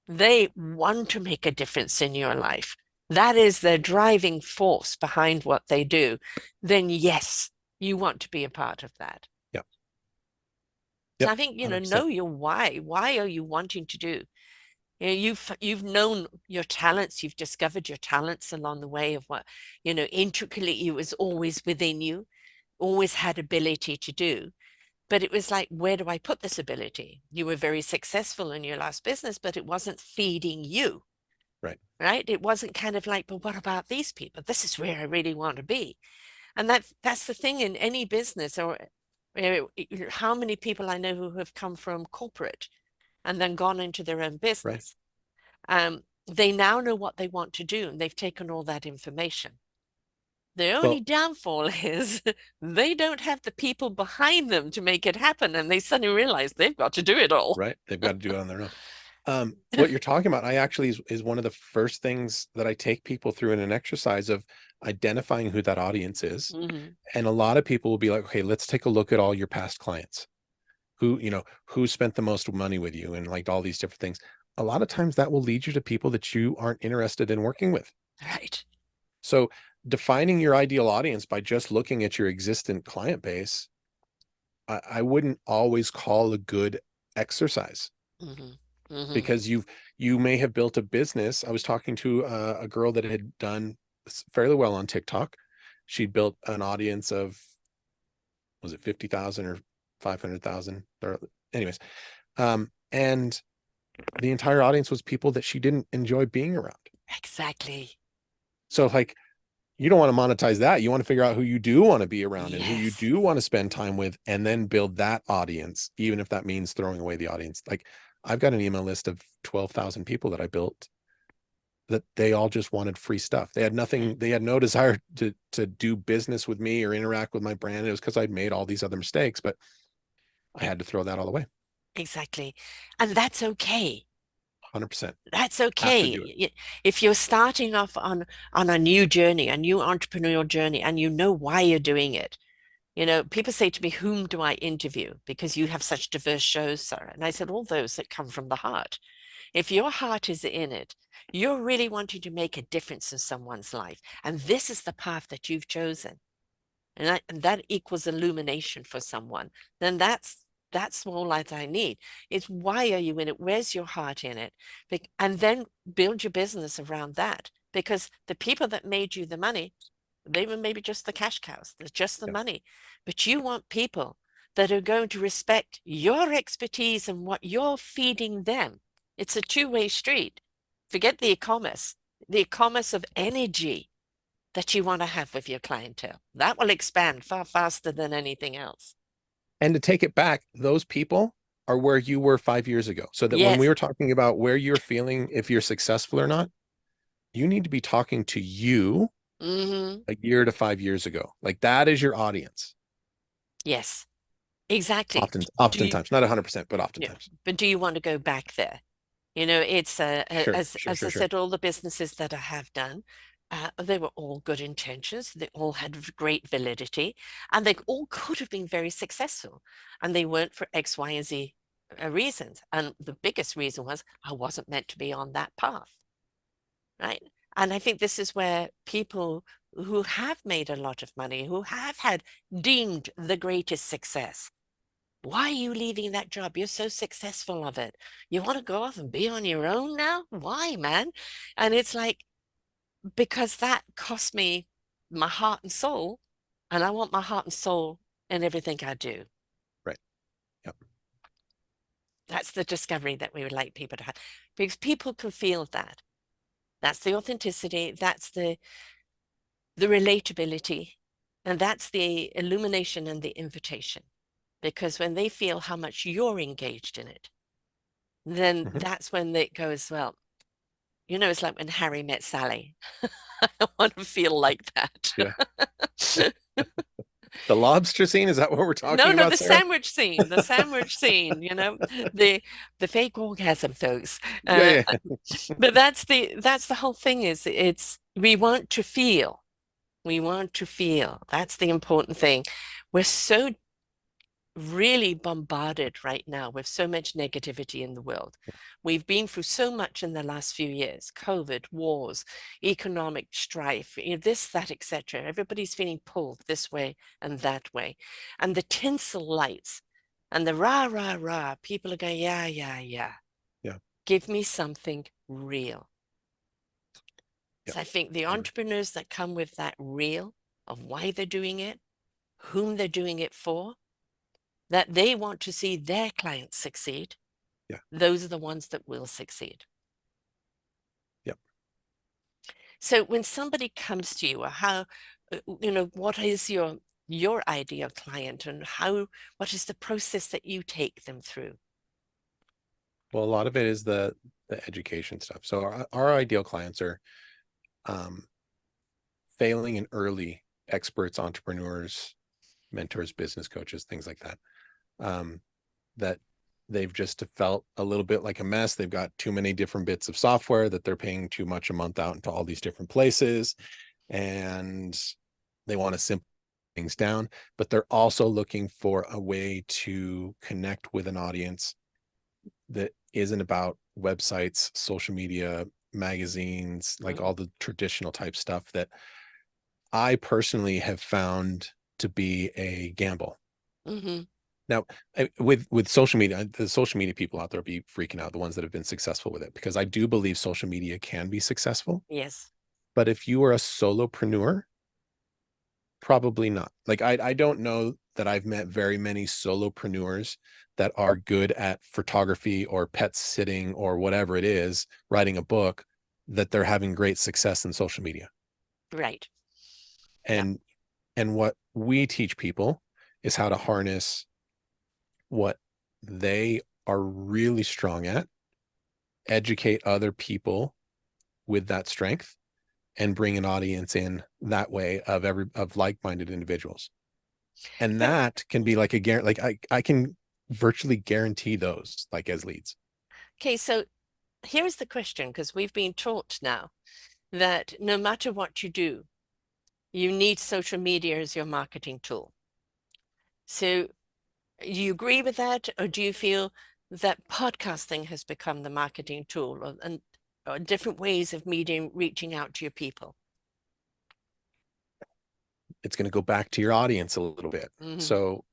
they want to make a difference in your life. That is their driving force behind what they do. Then, yes, you want to be a part of that. Yep. So Yep. I think, 100%. know your why. Why are you wanting to do? You've known your talents, you've discovered your talents along the way of what, intricately it was always within you, always had ability to do. But it was like, where do I put this ability? You were very successful in your last business, but it wasn't feeding you. Right. Right? It wasn't kind of like, but what about these people? This is where I really want to be. And that's the thing in any business or how many people I know who have come from corporate and then gone into their own Right. business. They now know what they want to do and they've taken all that information. The only Well, downfall is they don't have the people behind them to make it happen. And they suddenly realize they've got to do it all. right. They've got to do it on their own. What you're talking about, I actually is one of the first things that I take people through in an exercise of identifying who that audience is. Hmm. And a lot of people will be like, okay, let's take a look at all your past clients. Who spent the most money with you and like all these different things. A lot of times that will lead you to people that you aren't interested in working with. Right. So defining your ideal audience by just looking at your existent client base, I wouldn't always call a good exercise Hmm. Hmm. because you may have built a business. I was talking to a girl that had done fairly well on TikTok. She'd built an audience of, was it 50,000 or 500,000? Anyways, and the entire audience was people that she didn't enjoy being around. Exactly. So like you don't want to monetize that. You want to figure out who you do want to be around and who you Yes. do want to spend time with and then build that audience, even if that means throwing away the audience. Like I've got an email list of 12,000 people that I built that they all just wanted free stuff. They had Yeah. nothing, they had no desire to do business with me or interact with my brand. It was because I'd made all these other mistakes, but I had to throw that all away. Exactly. And that's okay. 100%. That's Have to do it. okay. If you're starting off on a new journey, a new entrepreneurial journey, and you know why you're doing it. People say to me, whom do I interview? Because you have such diverse shows, Sarah. And I said, all those that come from the heart. If your heart is in it, you're really wanting to make a difference in someone's life. And this is the path that you've chosen. And that equals illumination for someone, then that's all that I need. It's why are you in it? Where's your heart in it? And then build your business around that. Because the people that made you the money, they were maybe just the cash cows, they're just the Yeah. money. But you want people that are going to respect your expertise and what you're feeding them. It's a two-way street. Forget the e-commerce of energy that you want to have with your clientele. That will expand far faster than anything else. And to take it back, those people are where you were 5 years ago. So that when we Yes. were talking about where you're feeling if you're successful or not, you need to be talking to you Hmm. a year to 5 years ago. Like that is your audience. Yes. Exactly. Do you, Oftentimes, not 100%, but yeah, oftentimes. but do you want to go back there? It's Sure, sure, as I sure, sure. said, all the businesses that I have done, they were all good intentions. They all had great validity, and they all could have been very successful, and they weren't for X, Y, and Z reasons. And the biggest reason was I wasn't meant to be on that path, right? And I think this is where people who have made a lot of money, who have had deemed the greatest success, why are you leaving that job? You're so successful of it. You want to go off and be on your own now? Why, man? And it's like, because that cost me my heart and soul, and I want my heart and soul in everything I do. Right. Yep. That's the discovery that we would like people to have, because people can feel that. That's the authenticity, that's the relatability, and that's the illumination and the invitation. Because when they feel how much you're engaged in it, then Hmm. that's when it goes, well, it's like when Harry met Sally. I want to feel like that. Yeah. The lobster scene, is that what we're No, talking no, about, the Sarah? sandwich scene, the sandwich scene, the the fake orgasm, folks. Uh, Yeah, yeah. but that's the whole thing is it's we want to feel. We want to feel. That's the important thing. We're so really bombarded right now with so much negativity in the world. We've been through so much in the last few years: COVID, wars, economic strife, this, that, etc. Everybody's feeling pulled this way and that way. And the tinsel lights and the rah, rah, rah, people are going, yeah, yeah, yeah. Yeah. Give me something real. Yep. So I think the I agree. entrepreneurs that come with that real of why they're doing it, whom they're doing it for, that they want to see their clients succeed, Yeah. those are the ones that will succeed. Yep. So when somebody comes to you, or what is your ideal client, and what is the process that you take them through? Well, a lot of it is the education stuff. So our ideal clients are um, failing and early experts, entrepreneurs, mentors, business coaches, things like that. That they've just felt a little bit like a mess. They've got too many different bits of software that they're paying too much a month out into all these different places, and they want to simplify things down, but they're also looking for a way to connect with an audience that isn't about websites, social media, magazines, like Mm-hmm. all the traditional type stuff that I personally have found to be a gamble. Mm-hmm. Now, with social media, the social media people out there be freaking out, the ones that have been successful with it, because I do believe social media can be successful. Yes. But if you are a solopreneur, probably not. Like I don't know that I've met very many solopreneurs that are good at photography or pet sitting or whatever it is, writing a book, that they're having great success in social media. Right. Yeah. And what we teach people is how to harness what they are really strong at, educate other people with that strength, and bring an audience in that way of like-minded individuals. And But that can be like a guarantee. Like I can virtually guarantee those like as leads. okay, so here's the question, because we've been taught now that no matter what you do, you need social media as your marketing tool. So do you agree with that, or do you feel that podcasting has become the marketing tool, or different ways of meeting, reaching out to your people? It's going to go back to your audience a little bit. Hmm. So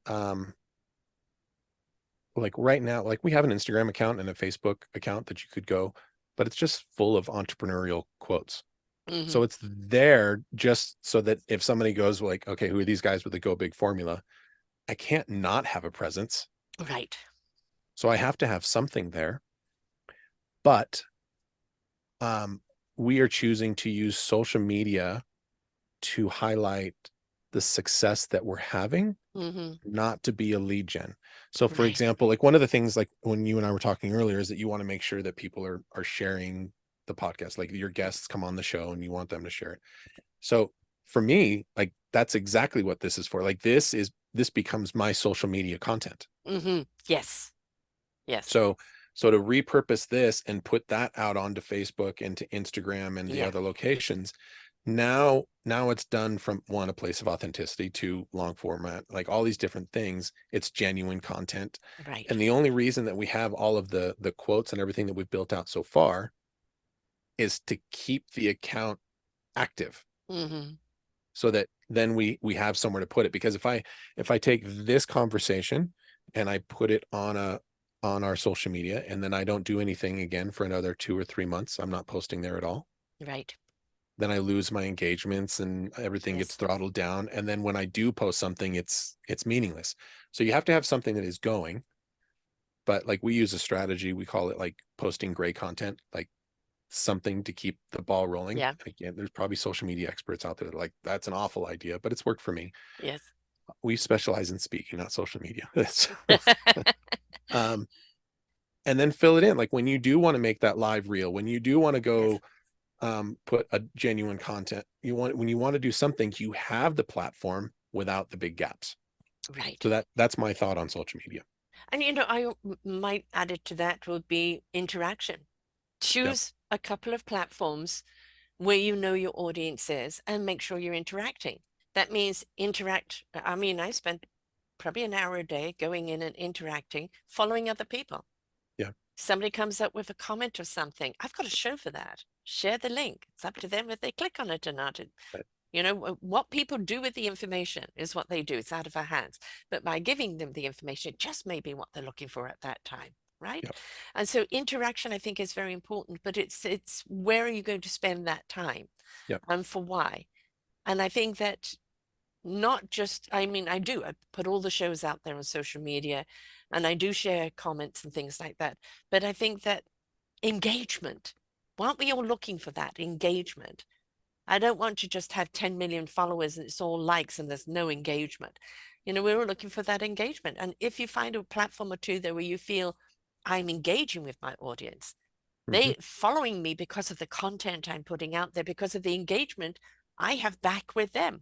like right now, like we have an Instagram account and a Facebook account that you could go, but it's just full of entrepreneurial quotes. Hmm. So it's there just so that if somebody goes like, okay, who are these guys with the go big formula? I can't not have a presence. Right. So I have to have something there. But um, we are choosing to use social media to highlight the success that we're having, Hmm. not to be a lead gen. So for Right. example, like one of the things like when you and I were talking earlier is that you want to make sure that people are sharing the podcast, like your guests come on the show and you want them to share it. So for me, like that's exactly what this is for. Like this is this becomes my social media content. Yes. Yes. So to repurpose this and put that out onto Facebook and to Instagram and the Yeah. other locations, now it's done from one, a place of authenticity, to long format, like all these different things. It's genuine content. Right. And the only reason that we have all of the quotes and everything that we've built out so far is to keep the account active, Hmm. so that then we have somewhere to put it. Because if I take this conversation and I put it on our social media, and then I don't do anything again for another 2 or 3 months, I'm not posting there at all, Right. then I lose my engagements and everything gets Yes. throttled down. And then when I do post something, it's meaningless. So you have to have something that is going. But like, we use a strategy, we call it like posting gray content, like something to keep the ball rolling. Yeah. Again, there's probably social media experts out there that are like, that's an awful idea, but it's worked for me. Yes. We specialize in speaking, not social media. So, um, and then fill it in. Like, when you do want to make that live reel, when you do want to Yes. go put a genuine content, when you want to do something, you have the platform without the big gaps. Right. So that's my thought on social media. And I might add it to that would be interaction. Yep. Choose a couple of platforms where you know your audience is and make sure you're interacting. That means interact. I mean, I spent probably an hour a day going in and interacting, following other people. Yeah. Somebody comes up with a comment or something. I've got a show for that. Share the link. It's up to them if they click on it or not. Right. What people do with the information is what they do. It's out of our hands. But by giving them the information, it just may be what they're looking for at that time. Right. Yep. And so interaction, I think, is very important, but it's where are you going to spend that time Yep. and for why? And I think that not just, I mean, I put all the shows out there on social media and I do share comments and things like that. But I think that engagement, aren't we all looking for that engagement? I don't want to just have 10 million followers and it's all likes and there's no engagement. We're all looking for that engagement. And if you find a platform or two there where you feel I'm engaging with my audience, Mm-hmm. they following me because of the content I'm putting out there, because of the engagement I have back with them.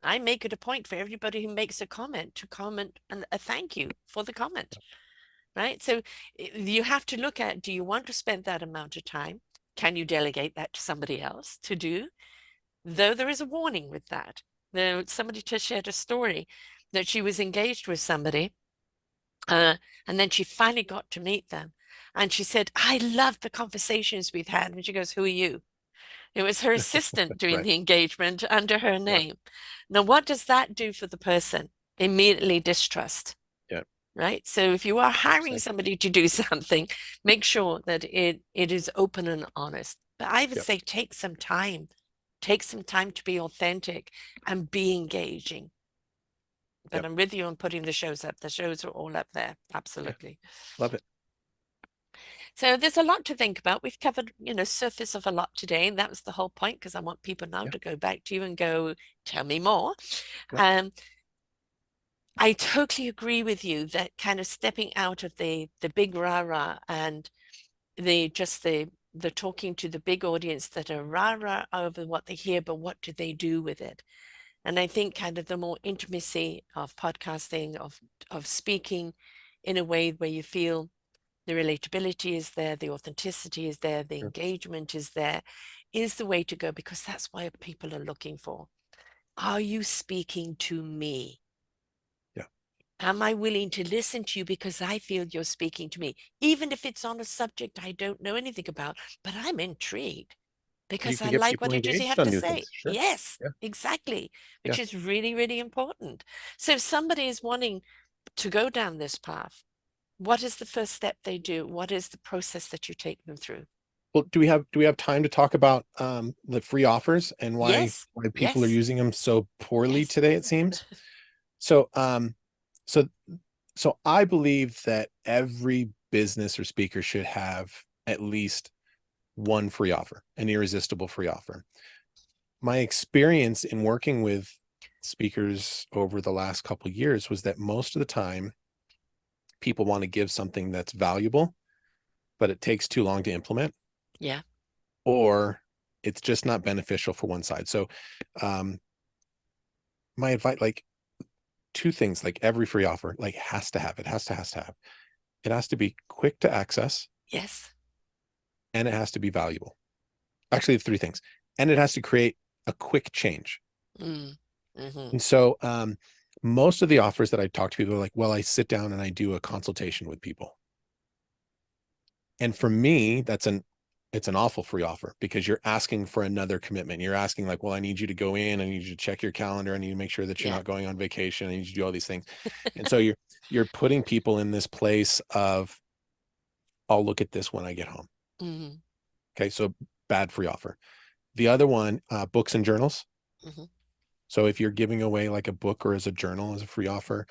I make it a point for everybody who makes a comment to comment and a thank you for the comment, right? So you have to look at, do you want to spend that amount of time? Can you delegate that to somebody else to do? Though there is a warning with that. Somebody just shared a story that she was engaged with somebody, and then she finally got to meet them. And she said, I love the conversations we've had. And she goes, who are you? It was her assistant doing Right. the engagement under her Yeah. name. Now, what does that do for the person? Immediately distrust, Yeah. right? So if you are hiring 100%. somebody to do something, make sure that it is open and honest. But I would Yep. say take some time to be authentic and be engaging. But Yep. I'm with you on putting the shows up. The shows are all up there. Yeah. Absolutely. Love it. So there's a lot to think about. We've covered, surface of a lot today, and that was the whole point because I want people now Yeah. to go back to you and go, tell me more. Yep. Um, I totally agree with you that kind of stepping out of the big rah-rah and the talking to the big audience that are rah-rah over what they hear, but what do they do with it? And I think kind of the more intimacy of podcasting, of speaking in a way where you feel the relatability is there, the authenticity is there, the Sure. engagement is there, is the way to go because that's what people are looking for. Are you speaking to me? Yeah. Am I willing to listen to you because I feel you're speaking to me, even if it's on a subject I don't know anything about, but I'm intrigued You because can I get like people what it is you engaged have on to new say. things. Sure. Yes, Yeah. exactly, Yeah. which is really, really important. So if somebody is wanting to go down this path, what is the first step they do? What is the process that you take them through? Well, do we have time to talk about the free offers and why Yes, people are yes, using them so poorly yes. today, it seems? So so I believe that every business or speaker should have at least one free offer, an irresistible free offer. My experience in working with speakers over the last couple of years was that most of the time people want to give something that's valuable, but it takes too long to implement, Yeah, or it's just not beneficial for one side. So um my advice, like, two things like every free offer like has to have. It has to be quick to access Yes. and it has to be valuable. Actually, three things. And it has to create a quick change. Mm. Mm-hmm. And so most of the offers that I talk to people are like, well, I sit down and I do a consultation with people. And for me, it's an awful free offer because you're asking for another commitment. You're asking like, well, I need you to go in, I need you to check your calendar, I need to make sure that you're Yeah. not going on vacation, I need you to do all these things. And so you're putting people in this place of, I'll look at this when I get home. Mm-hmm. Okay, so bad free offer. The other one, books and journals. Mm-hmm. So if you're giving away like a book or as a journal as a free offer,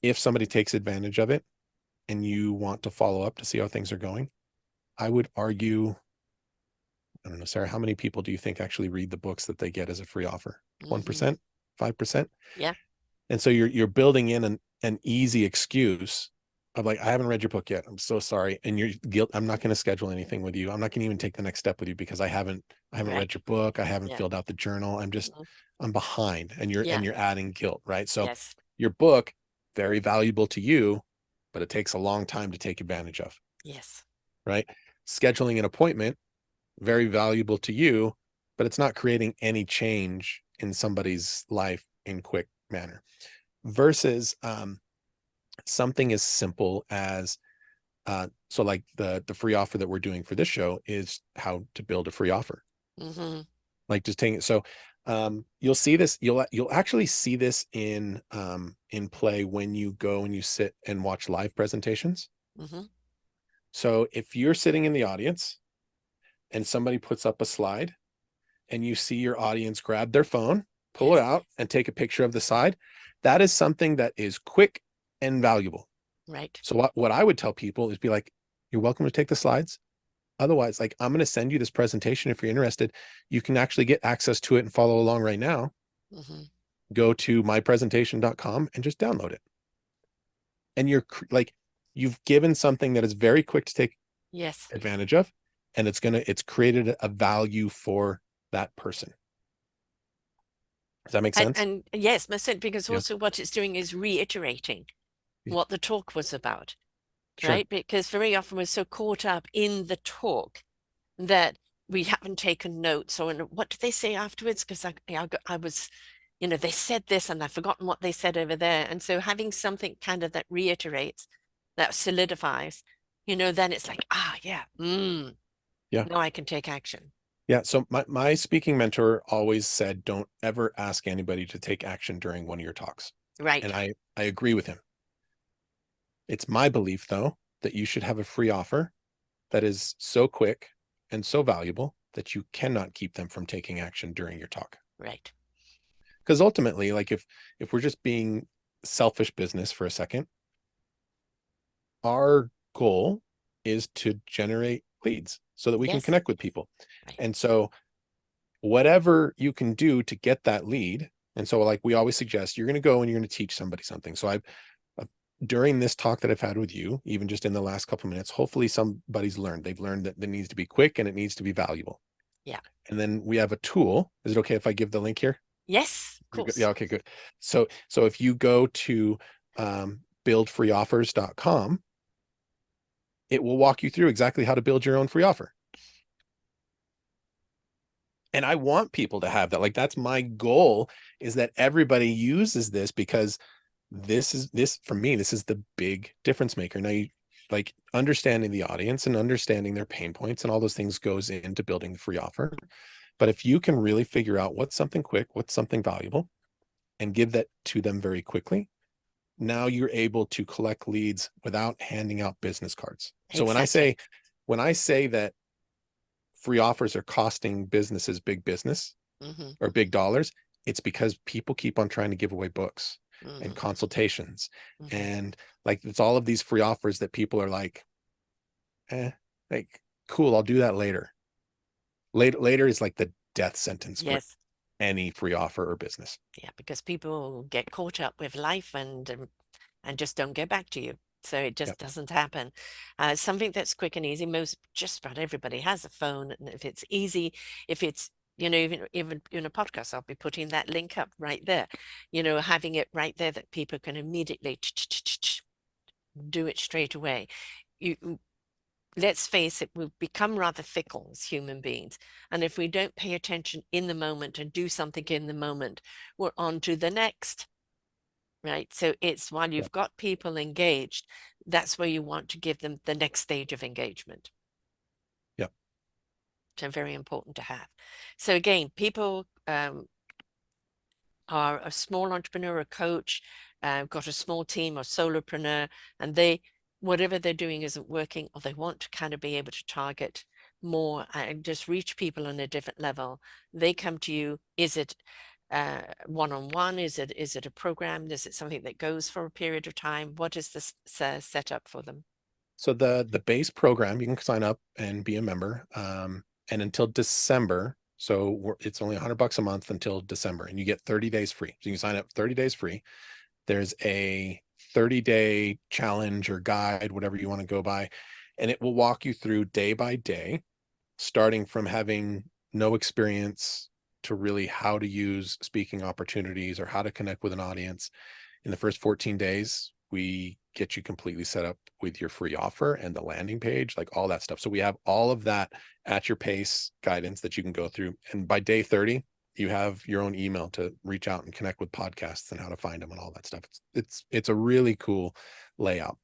if somebody takes advantage of it and you want to follow up to see how things are going, I would argue, I don't know, Sarah, how many people do you think actually read the books that they get as a free offer? Mm-hmm. 1%, 5%? Yeah. And so you're building in an easy excuse of like, I haven't read your book yet. I'm so sorry. And you're guilt. I'm not going to schedule anything with you. I'm not going to even take the next step with you because I haven't read Right. your book. I haven't Yeah. filled out the journal. Mm-hmm. I'm behind and Yeah. you're adding guilt, right? So Yes. your book, very valuable to you, but it takes a long time to take advantage of, Yes. right? Scheduling an appointment, very valuable to you, but it's not creating any change in somebody's life in quick manner versus something as simple as so like the free offer that we're doing for this show is how to build a free offer, Mm-hmm. like just taking it. So you'll see this, you'll actually see this in play when you go and you sit and watch live presentations. Mm-hmm. So if you're sitting in the audience and somebody puts up a slide and you see your audience grab their phone, pull it Yes. out and take a picture of the slide, that is something that is quick and valuable. Right. So what I would tell people is be like, you're welcome to take the slides. Otherwise, like I'm going to send you this presentation if you're interested. You can actually get access to it and follow along right now. Mm-hmm. Go to mypresentation.com and just download it. And you're like, you've given something that is very quick to take Yes. advantage of, and it's created a value for that person. Does that make sense? And yes, most certainly, because Yeah, also what it's doing is reiterating what the talk was about, sure. right? Because very often we're so caught up in the talk that we haven't taken notes or what do they say afterwards? Because I was, they said this and I've forgotten what they said over there. And so having something kind of that reiterates, that solidifies, then it's like, yeah, Yeah. now I can take action. Yeah. So my speaking mentor always said, don't ever ask anybody to take action during one of your talks. And Right. I agree with him. It's my belief, though, that you should have a free offer that is so quick and so valuable that you cannot keep them from taking action during your talk. Right. Because ultimately, like if we're just being selfish business for a second, our goal is to generate leads so that we can Yes. connect with people. Right. And so whatever you can do to get that lead, and so like we always suggest, you're going to go and you're going to teach somebody something. So uh, during this talk that I've had with you, even just in the last couple of minutes, hopefully somebody's learned. They've learned that it needs to be quick and it needs to be valuable. Yeah. And then we have a tool. Is it okay if I give the link here? Yes, of You're good. Yeah, course. okay, good. So if you go to buildfreeoffers.com, it will walk you through exactly how to build your own free offer. And I want people to have that. Like that's my goal, is that everybody uses this, because this for me, this is the big difference maker. Now you like understanding the audience and understanding their pain points and all those things goes into building the free offer. But if you can really figure out what's something quick, what's something valuable, and give that to them very quickly, now you're able to collect leads without handing out business cards. So Exactly. when I say that free offers are costing businesses big business Mm-hmm. or big dollars, it's because people keep on trying to give away books and Mm-hmm. consultations. Mm-hmm. And like it's all of these free offers that people are like, like cool, I'll do that later. Later is like the death sentence for Yes. any free offer or business. Yeah, because people get caught up with life and just don't get back to you. So it Yep. just doesn't happen. Something that's quick and easy. Just about everybody has a phone. And if it's easy, if it's, even in a podcast, I'll be putting that link up right there, having it right there that people can immediately do it straight away. You let's face it, we've become rather fickle as human beings. And if we don't pay attention in the moment and do something in the moment, we're on to the next, right? So it's while Yeah. you've got people engaged, that's where you want to give them the next stage of engagement. Yeah. So very important to have. So again, people are a small entrepreneur, a coach, got a small team or solopreneur, and whatever they're doing isn't working, or they want to kind of be able to target more and just reach people on a different level. They come to you. Is it one-on-one? Is it a program? Is it something that goes for a period of time? What is this set up for them? So the base program, you can sign up and be a member, and until December. So it's only $100 a month until December, and you get 30 days free. So you can sign up 30 days free. There's a 30-day challenge or guide, whatever you want to go by, and it will walk you through day by day, starting from having no experience to really how to use speaking opportunities or how to connect with an audience. In the first 14 days, we get you completely set up with your free offer and the landing page, like all that stuff. So we have all of that at your pace guidance that you can go through. And by day 30, you have your own email to reach out and connect with podcasts and how to find them and all that stuff. It's a really cool layout.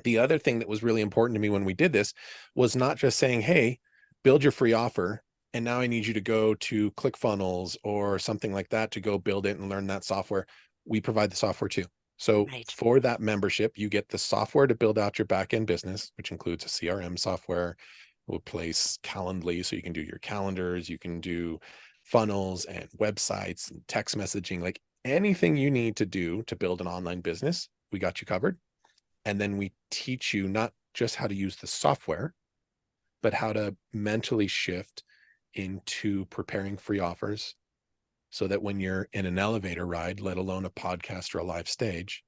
The other thing that was really important to me when we did this was not just saying, hey, build your free offer, and now I need you to go to ClickFunnels or something like that to go build it and learn that software. We provide the software too. So Right. for that membership, you get the software to build out your backend business, which includes a CRM software. We'll place Calendly so you can do your calendars, you can do funnels and websites and text messaging, like anything you need to do to build an online business, we got you covered. And then we teach you not just how to use the software, but how to mentally shift into preparing free offers so that when you're in an elevator ride, let alone a podcast or a live stage,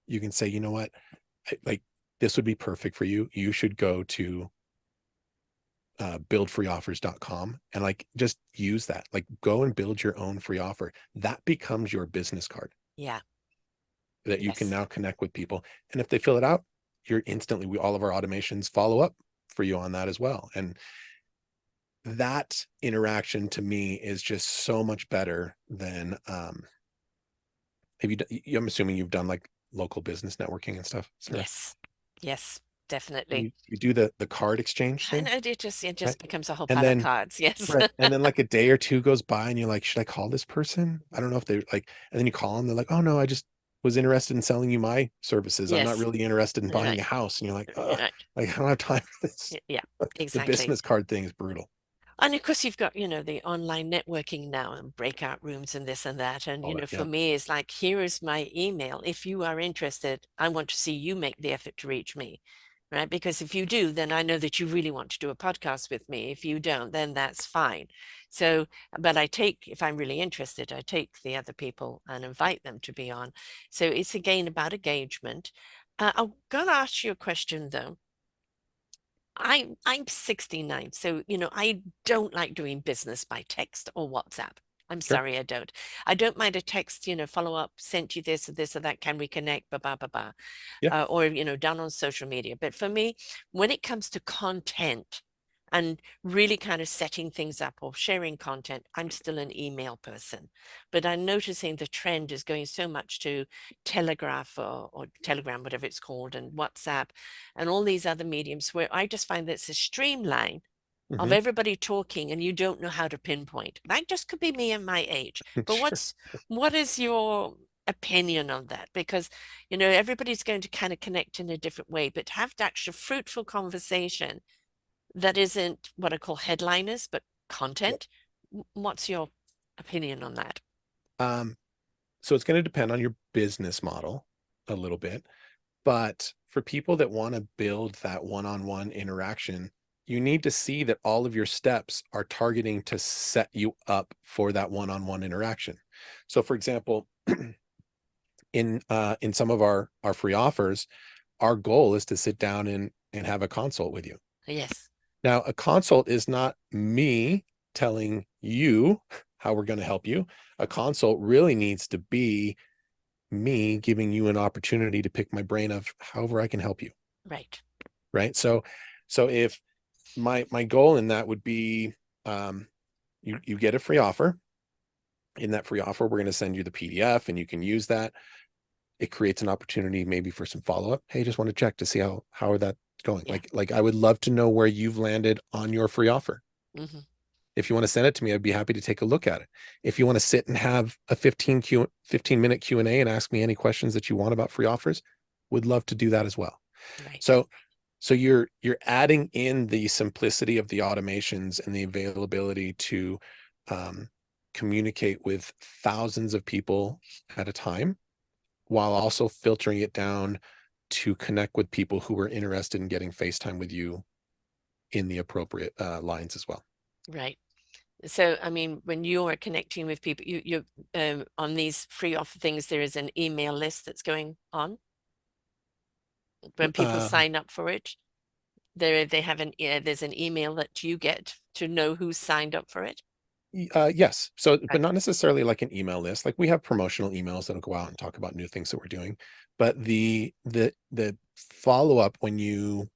you can say, you know what, like this would be perfect for you. You should go to buildfreeoffers.com and like just use that. Like go and build your own free offer. That becomes your business card Yeah. that you can Yes. now connect with people. And if they fill it out, you're instantly, all of our automations follow up for you on that as well. And that interaction to me is just so much better than have I'm assuming you've done like local business networking and stuff, Sarah. Yes. Yes. And Definitely. you do the card exchange And thing, it right? just becomes a whole And pile of then cards. Yes. right. And then like a day or two goes by and you're like, should I call this person? I don't know if they like, and then you call them, they're like, oh no, I just was interested in selling you my services. I'm not Yes. really interested in buying a Right. house. And you're like, oh, Right. like I don't have time for this. Yeah. The Exactly. business card thing is brutal. And of course, you've got, the online networking now and breakout rooms and this and that. And, All that. for Yeah. me, it's like, here is my email. If you are interested, I want to see you make the effort to reach me, right? Because if you do, then I know that you really want to do a podcast with me. If you don't, then that's fine. So, but if I'm really interested, I take the other people and invite them to be on. So it's again about engagement. I'm going to ask you a question though. I'm 69, so I don't like doing business by text or WhatsApp. I'm Sure. sorry, I don't. I don't mind a text, follow up, sent you this or that. Can we connect? Ba ba ba ba. Yeah. Or down on social media. But for me, when it comes to content and really kind of setting things up or sharing content, I'm still an email person. But I'm noticing the trend is going so much to Telegraph or Telegram, whatever it's called, and WhatsApp and all these other mediums where I just find that it's a streamline of Hmm. everybody talking and you don't know how to pinpoint. That just could be me and my age. But Sure. what is your opinion on that? Because everybody's going to kind of connect in a different way, but have that actual fruitful conversation that isn't what I call headliners, but Yep. content. What's your opinion on that? Um, so it's going to depend on your business model a little bit. But for people that want to build that one-on-one interaction, you need to see that all of your steps are targeting to set you up for that one-on-one interaction. So for example, in some of our free offers, our goal is to sit down and have a consult with you. Yes. Now, a consult is not me telling you how we're going to help you. A consult really needs to be me giving you an opportunity to pick my brain of however I can help you. Right. Right. So if my goal in that would be, um, you get a free offer. In that free offer, we're going to send you the PDF and you can use that. It creates an opportunity maybe for some follow-up. Hey, just want to check to see how are that going. Yeah. Like I would love to know where you've landed on your free offer. Hmm. If you want to send it to me, I'd be happy to take a look at it. If you want to sit and have a 15-minute Q&A and ask me any questions that you want about free offers, would love to do that as well. Right. So you're adding in the simplicity of the automations and the availability to, um, communicate with thousands of people at a time, while also filtering it down to connect with people who are interested in getting FaceTime with you in the appropriate lines as well. Right. So, I mean, when you're connecting with people, you on these free offer things, there is an email list that's going on when people Um, sign up for it. They have there's an email that you get to know who's signed up for it. yes. So, but Right. not necessarily like an email list. Like we have promotional emails that'll go out and talk about new things that we're doing. But the follow up when you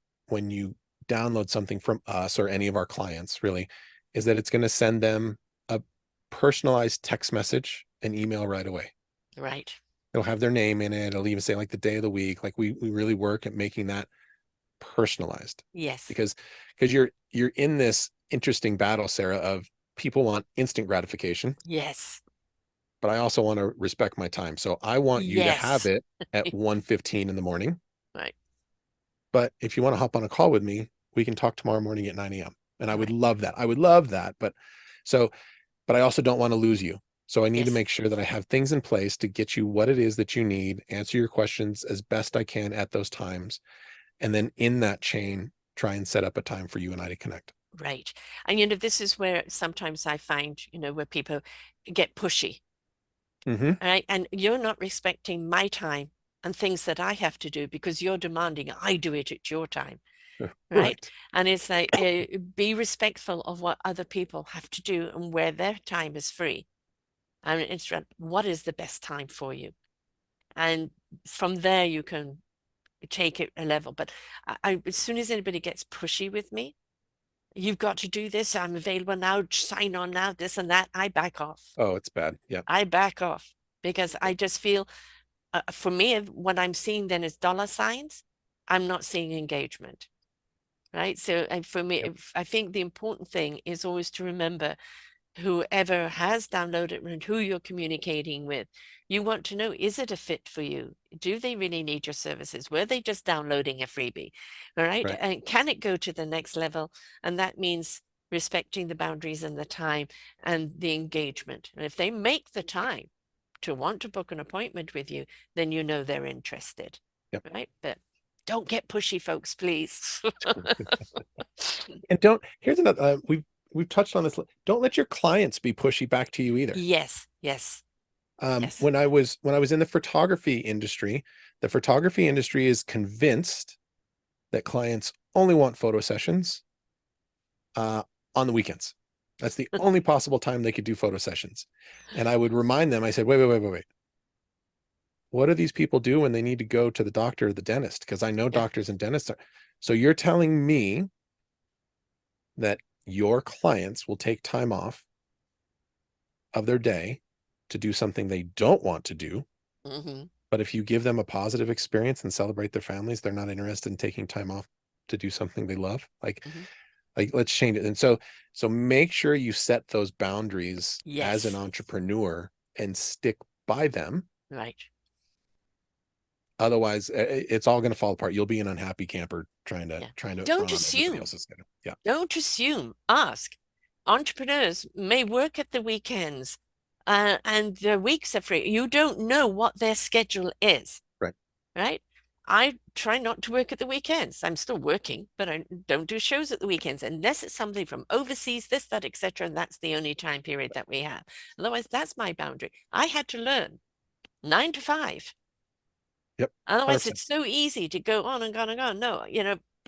download something from us or any of our clients, really, is that it's going to send them a personalized text message and email right away. Right. It'll have their name in it. It'll even say like the day of the week. Like we really work at making that personalized, Yes. because you're in this interesting battle, Sarah, of people want instant gratification, Yes. but I also want to respect my time. So I want you to have Yes. it at 1:15 in the morning. Right. But if you want to hop on a call with me, we can talk tomorrow morning at 9 a.m. And I would Right. love that. I would love that. So, but I also don't want to lose you. So I need to Yes. make sure that I have things in place to get you what it is that you need, answer your questions as best I can at those times. And then in that chain, try and set up a time for you and I to connect. Right. And this is where sometimes I find, where people get pushy. Mm-hmm. Right. And you're not respecting my time and things that I have to do because you're demanding I do it at your time. Right. Right. And it's like, be respectful of what other people have to do and where their time is free. And it's what is the best time for you? And from there, you can take it a level. But as soon as anybody gets pushy with me, you've got to do this. I'm available now. Sign on now, this and that. I back off. Oh, it's bad. Yeah. I back off because Yeah. I just feel, for me, what I'm seeing then is dollar signs. I'm not seeing engagement. Right. So, and for me, Yep. I think the important thing is always to remember whoever has downloaded and who you're communicating with. You want to know, is it a fit for you? Do they really need your services? Were they just downloading a freebie? All right. Right. And can it go to the next level? And that means respecting the boundaries and the time and the engagement. And if they make the time to want to book an appointment with you, then you know they're interested. Yep. Right. But don't get pushy, folks, please. And don't, here's another, we've touched on this. Don't let your clients be pushy back to you either. Yes, yes, yes. When I was in the photography industry is convinced that clients only want photo sessions uh, on the weekends. That's the only possible time they could do photo sessions. And I would remind them, I said, wait. What do these people do when they need to go to the doctor or the dentist? Because I know Yeah. doctors and dentists are. So you're telling me that your clients will take time off of their day to do something they don't want to do. Hmm. But if you give them a positive experience and celebrate their families, they're not interested in taking time off to do something they love. Hmm. Like let's change it. And so make sure you set those boundaries as an Yes. entrepreneur and stick by them. Right. Otherwise, it's all going to fall apart. You'll be an unhappy camper trying to Yeah. trying to Don't run on everybody assume. else's schedule. Yeah, Don't assume. Ask. Entrepreneurs may work at the weekends, and their weeks are free. You don't know what their schedule is, right. right? I try not to work at the weekends. I'm still working, but I don't do shows at the weekends unless it's somebody from overseas, this, that, etc. And that's the only time period that we have. Otherwise, that's my boundary. I had to learn 9 to 5. Yep. Otherwise, 100%. it's so easy to go on and on and on. No,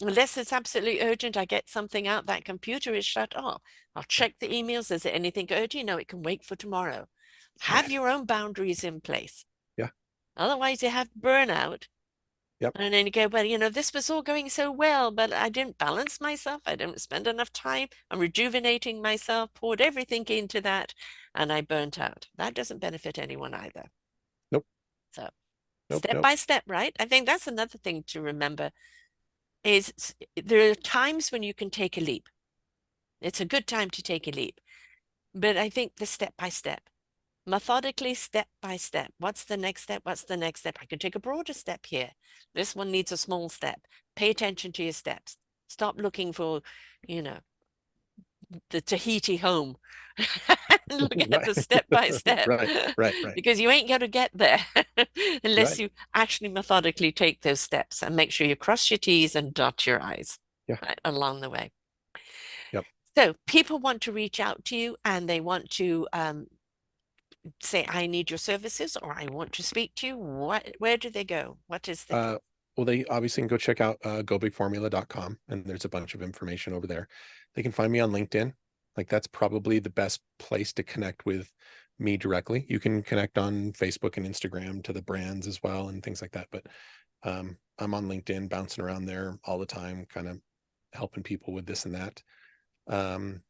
Unless it's absolutely urgent, I get something out, that computer is shut off. I'll Yeah. check the emails. Is there anything urgent? No, it can wait for tomorrow. Have Right. your own boundaries in place. Yeah. Otherwise, you have burnout. Yep. And then you go, well, this was all going so well, but I didn't balance myself. I didn't spend enough time. I'm rejuvenating myself, poured everything into that, and I burnt out. That doesn't benefit anyone either. Nope. So Nope. step Nope. by step, right? I think that's another thing to remember is there are times when you can take a leap. It's a good time to take a leap. But I think the step by step, methodically, step by step. What's the next step? What's the next step? I can take a broader step here. This one needs a small step. Pay attention to your steps. Stop looking for, you know, the Tahiti home. Look at Right. the step by step Right. Right. Right. because you ain't going to get there unless Right. you actually methodically take those steps and make sure you cross your T's and dot your I's Yeah. right, along the way. Yep. So people want to reach out to you and they want to say, I need your services or I want to speak to you. Where do they go? What is the Uh, well, they obviously can go check out gobigformula.com, and there's a bunch of information over there. They can find me on LinkedIn. Like that's probably the best place to connect with me directly. You can connect on Facebook and Instagram to the brands as well and things like that. But I'm on LinkedIn, bouncing around there all the time, kind of helping people with this and that. Um,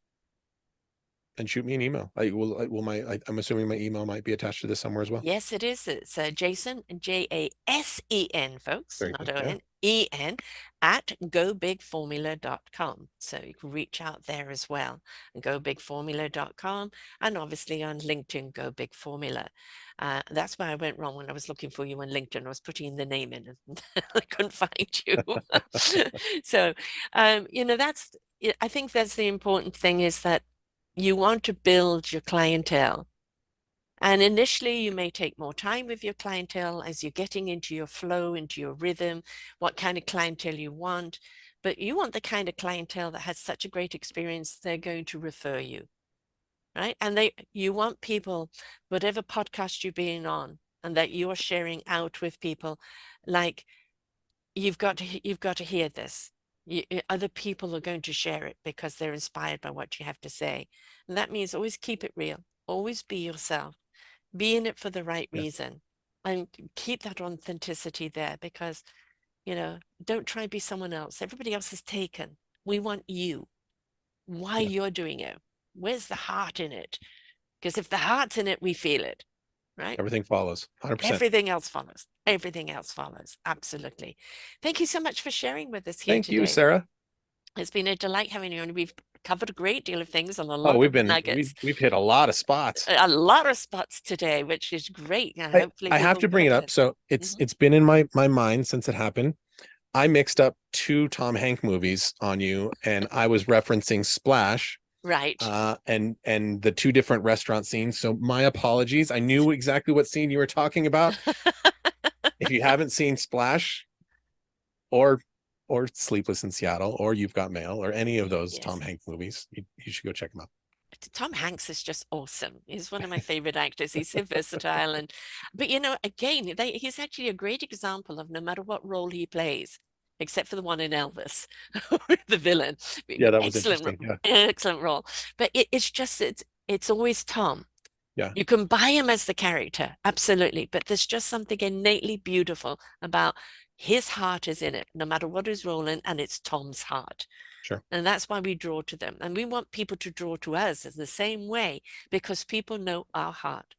and shoot me an email. I'm assuming my email might be attached to this somewhere as well. Yes, it is. It's Jasen, Jasen, folks, Very not good. Yeah. O-N-E-N, at gobigformula.com. So you can reach out there as well, gobigformula.com, and obviously on LinkedIn, Go Big Formula. That's where I went wrong when I was looking for you on LinkedIn. I was putting the name in and I couldn't find you. So, I think that's the important thing is that you want to build your clientele and initially, you may take more time with your clientele as you're getting into your flow, into your rhythm, what kind of clientele you want. But you want the kind of clientele that has such a great experience, they're going to refer you, right? And you want people, whatever podcast you're being on, and that you're sharing out with people, like you've got to hear this. Other people are going to share it because they're inspired by what you have to say. And that means always keep it real, always be yourself, be in it for the right Yeah. reason, and keep that authenticity there because, don't try and be someone else. Everybody else is taken. We want you, why Yeah. you're doing it. Where's the heart in it? Because if the heart's in it, we feel it, right? Everything follows 100%. Everything else follows. Everything else follows. Absolutely. Thank you so much for sharing with us here Thank you, today. Sarah. It's been a delight having you, and we've covered a great deal of things and a Oh, lot we've of been nuggets, we've hit a lot of spots. a lot of spots today, which is great. And I hopefully I have people to bring it up. benefit. So Mhm. it's been in my mind since it happened. I mixed up two Tom Hank movies on you, and I was referencing Splash, Right. and the two different restaurant scenes. So my apologies. I knew exactly what scene you were talking about. If you haven't seen Splash or Sleepless in Seattle or You've Got Mail or any of those Tom Yes. Hank movies, you should go check them out. Tom Hanks is just awesome. He's one of my favorite actors. He's so versatile. But again, he's actually a great example of no matter what role he plays, except for the one in Elvis, the villain. Yeah, that was Excellent, interesting. Yeah. excellent role. But it's always Tom. Yeah. You can buy him as the character, absolutely. But there's just something innately beautiful about his heart is in it, no matter what his role in, and it's Tom's heart. Sure. And that's why we draw to them. And we want people to draw to us in the same way because people know our heart,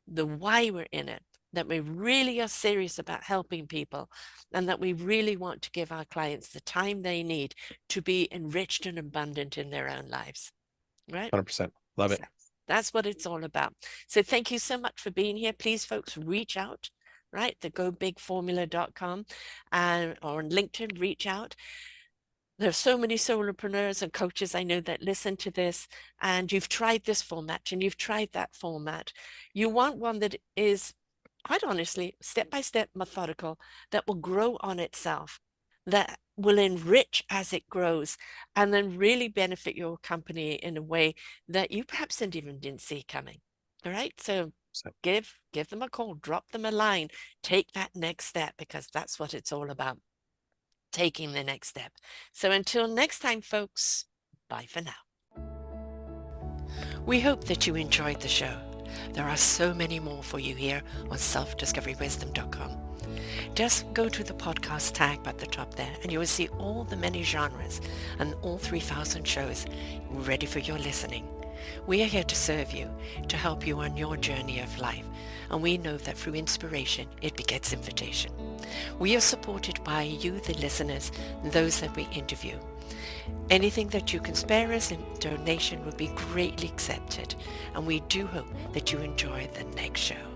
the why we're in it, that we really are serious about helping people, and that we really want to give our clients the time they need to be enriched and abundant in their own lives. Right? 100%. Love it. So that's what it's all about. So thank you so much for being here. Please, folks, reach out, right? The gobigformula.com and or on LinkedIn, reach out. There's so many solopreneurs and coaches I know that listen to this, and you've tried this format and you've tried that format. You want one that is, quite honestly, step by step, methodical, that will grow on itself, that will enrich as it grows, and then really benefit your company in a way that you perhaps didn't see coming. All right. So So, give them a call, drop them a line, take that next step because that's what it's all about. taking the next step. So until next time, folks, bye for now. We hope that you enjoyed the show. There are so many more for you here on selfdiscoverywisdom.com. Just go to the podcast tag at the top there and you will see all the many genres and all 3,000 shows ready for your listening. We are here to serve you, to help you on your journey of life, and we know that through inspiration it begets invitation. We are supported by you, the listeners, and those that we interview. Anything that you can spare us in donation would be greatly accepted, and we do hope that you enjoy the next show.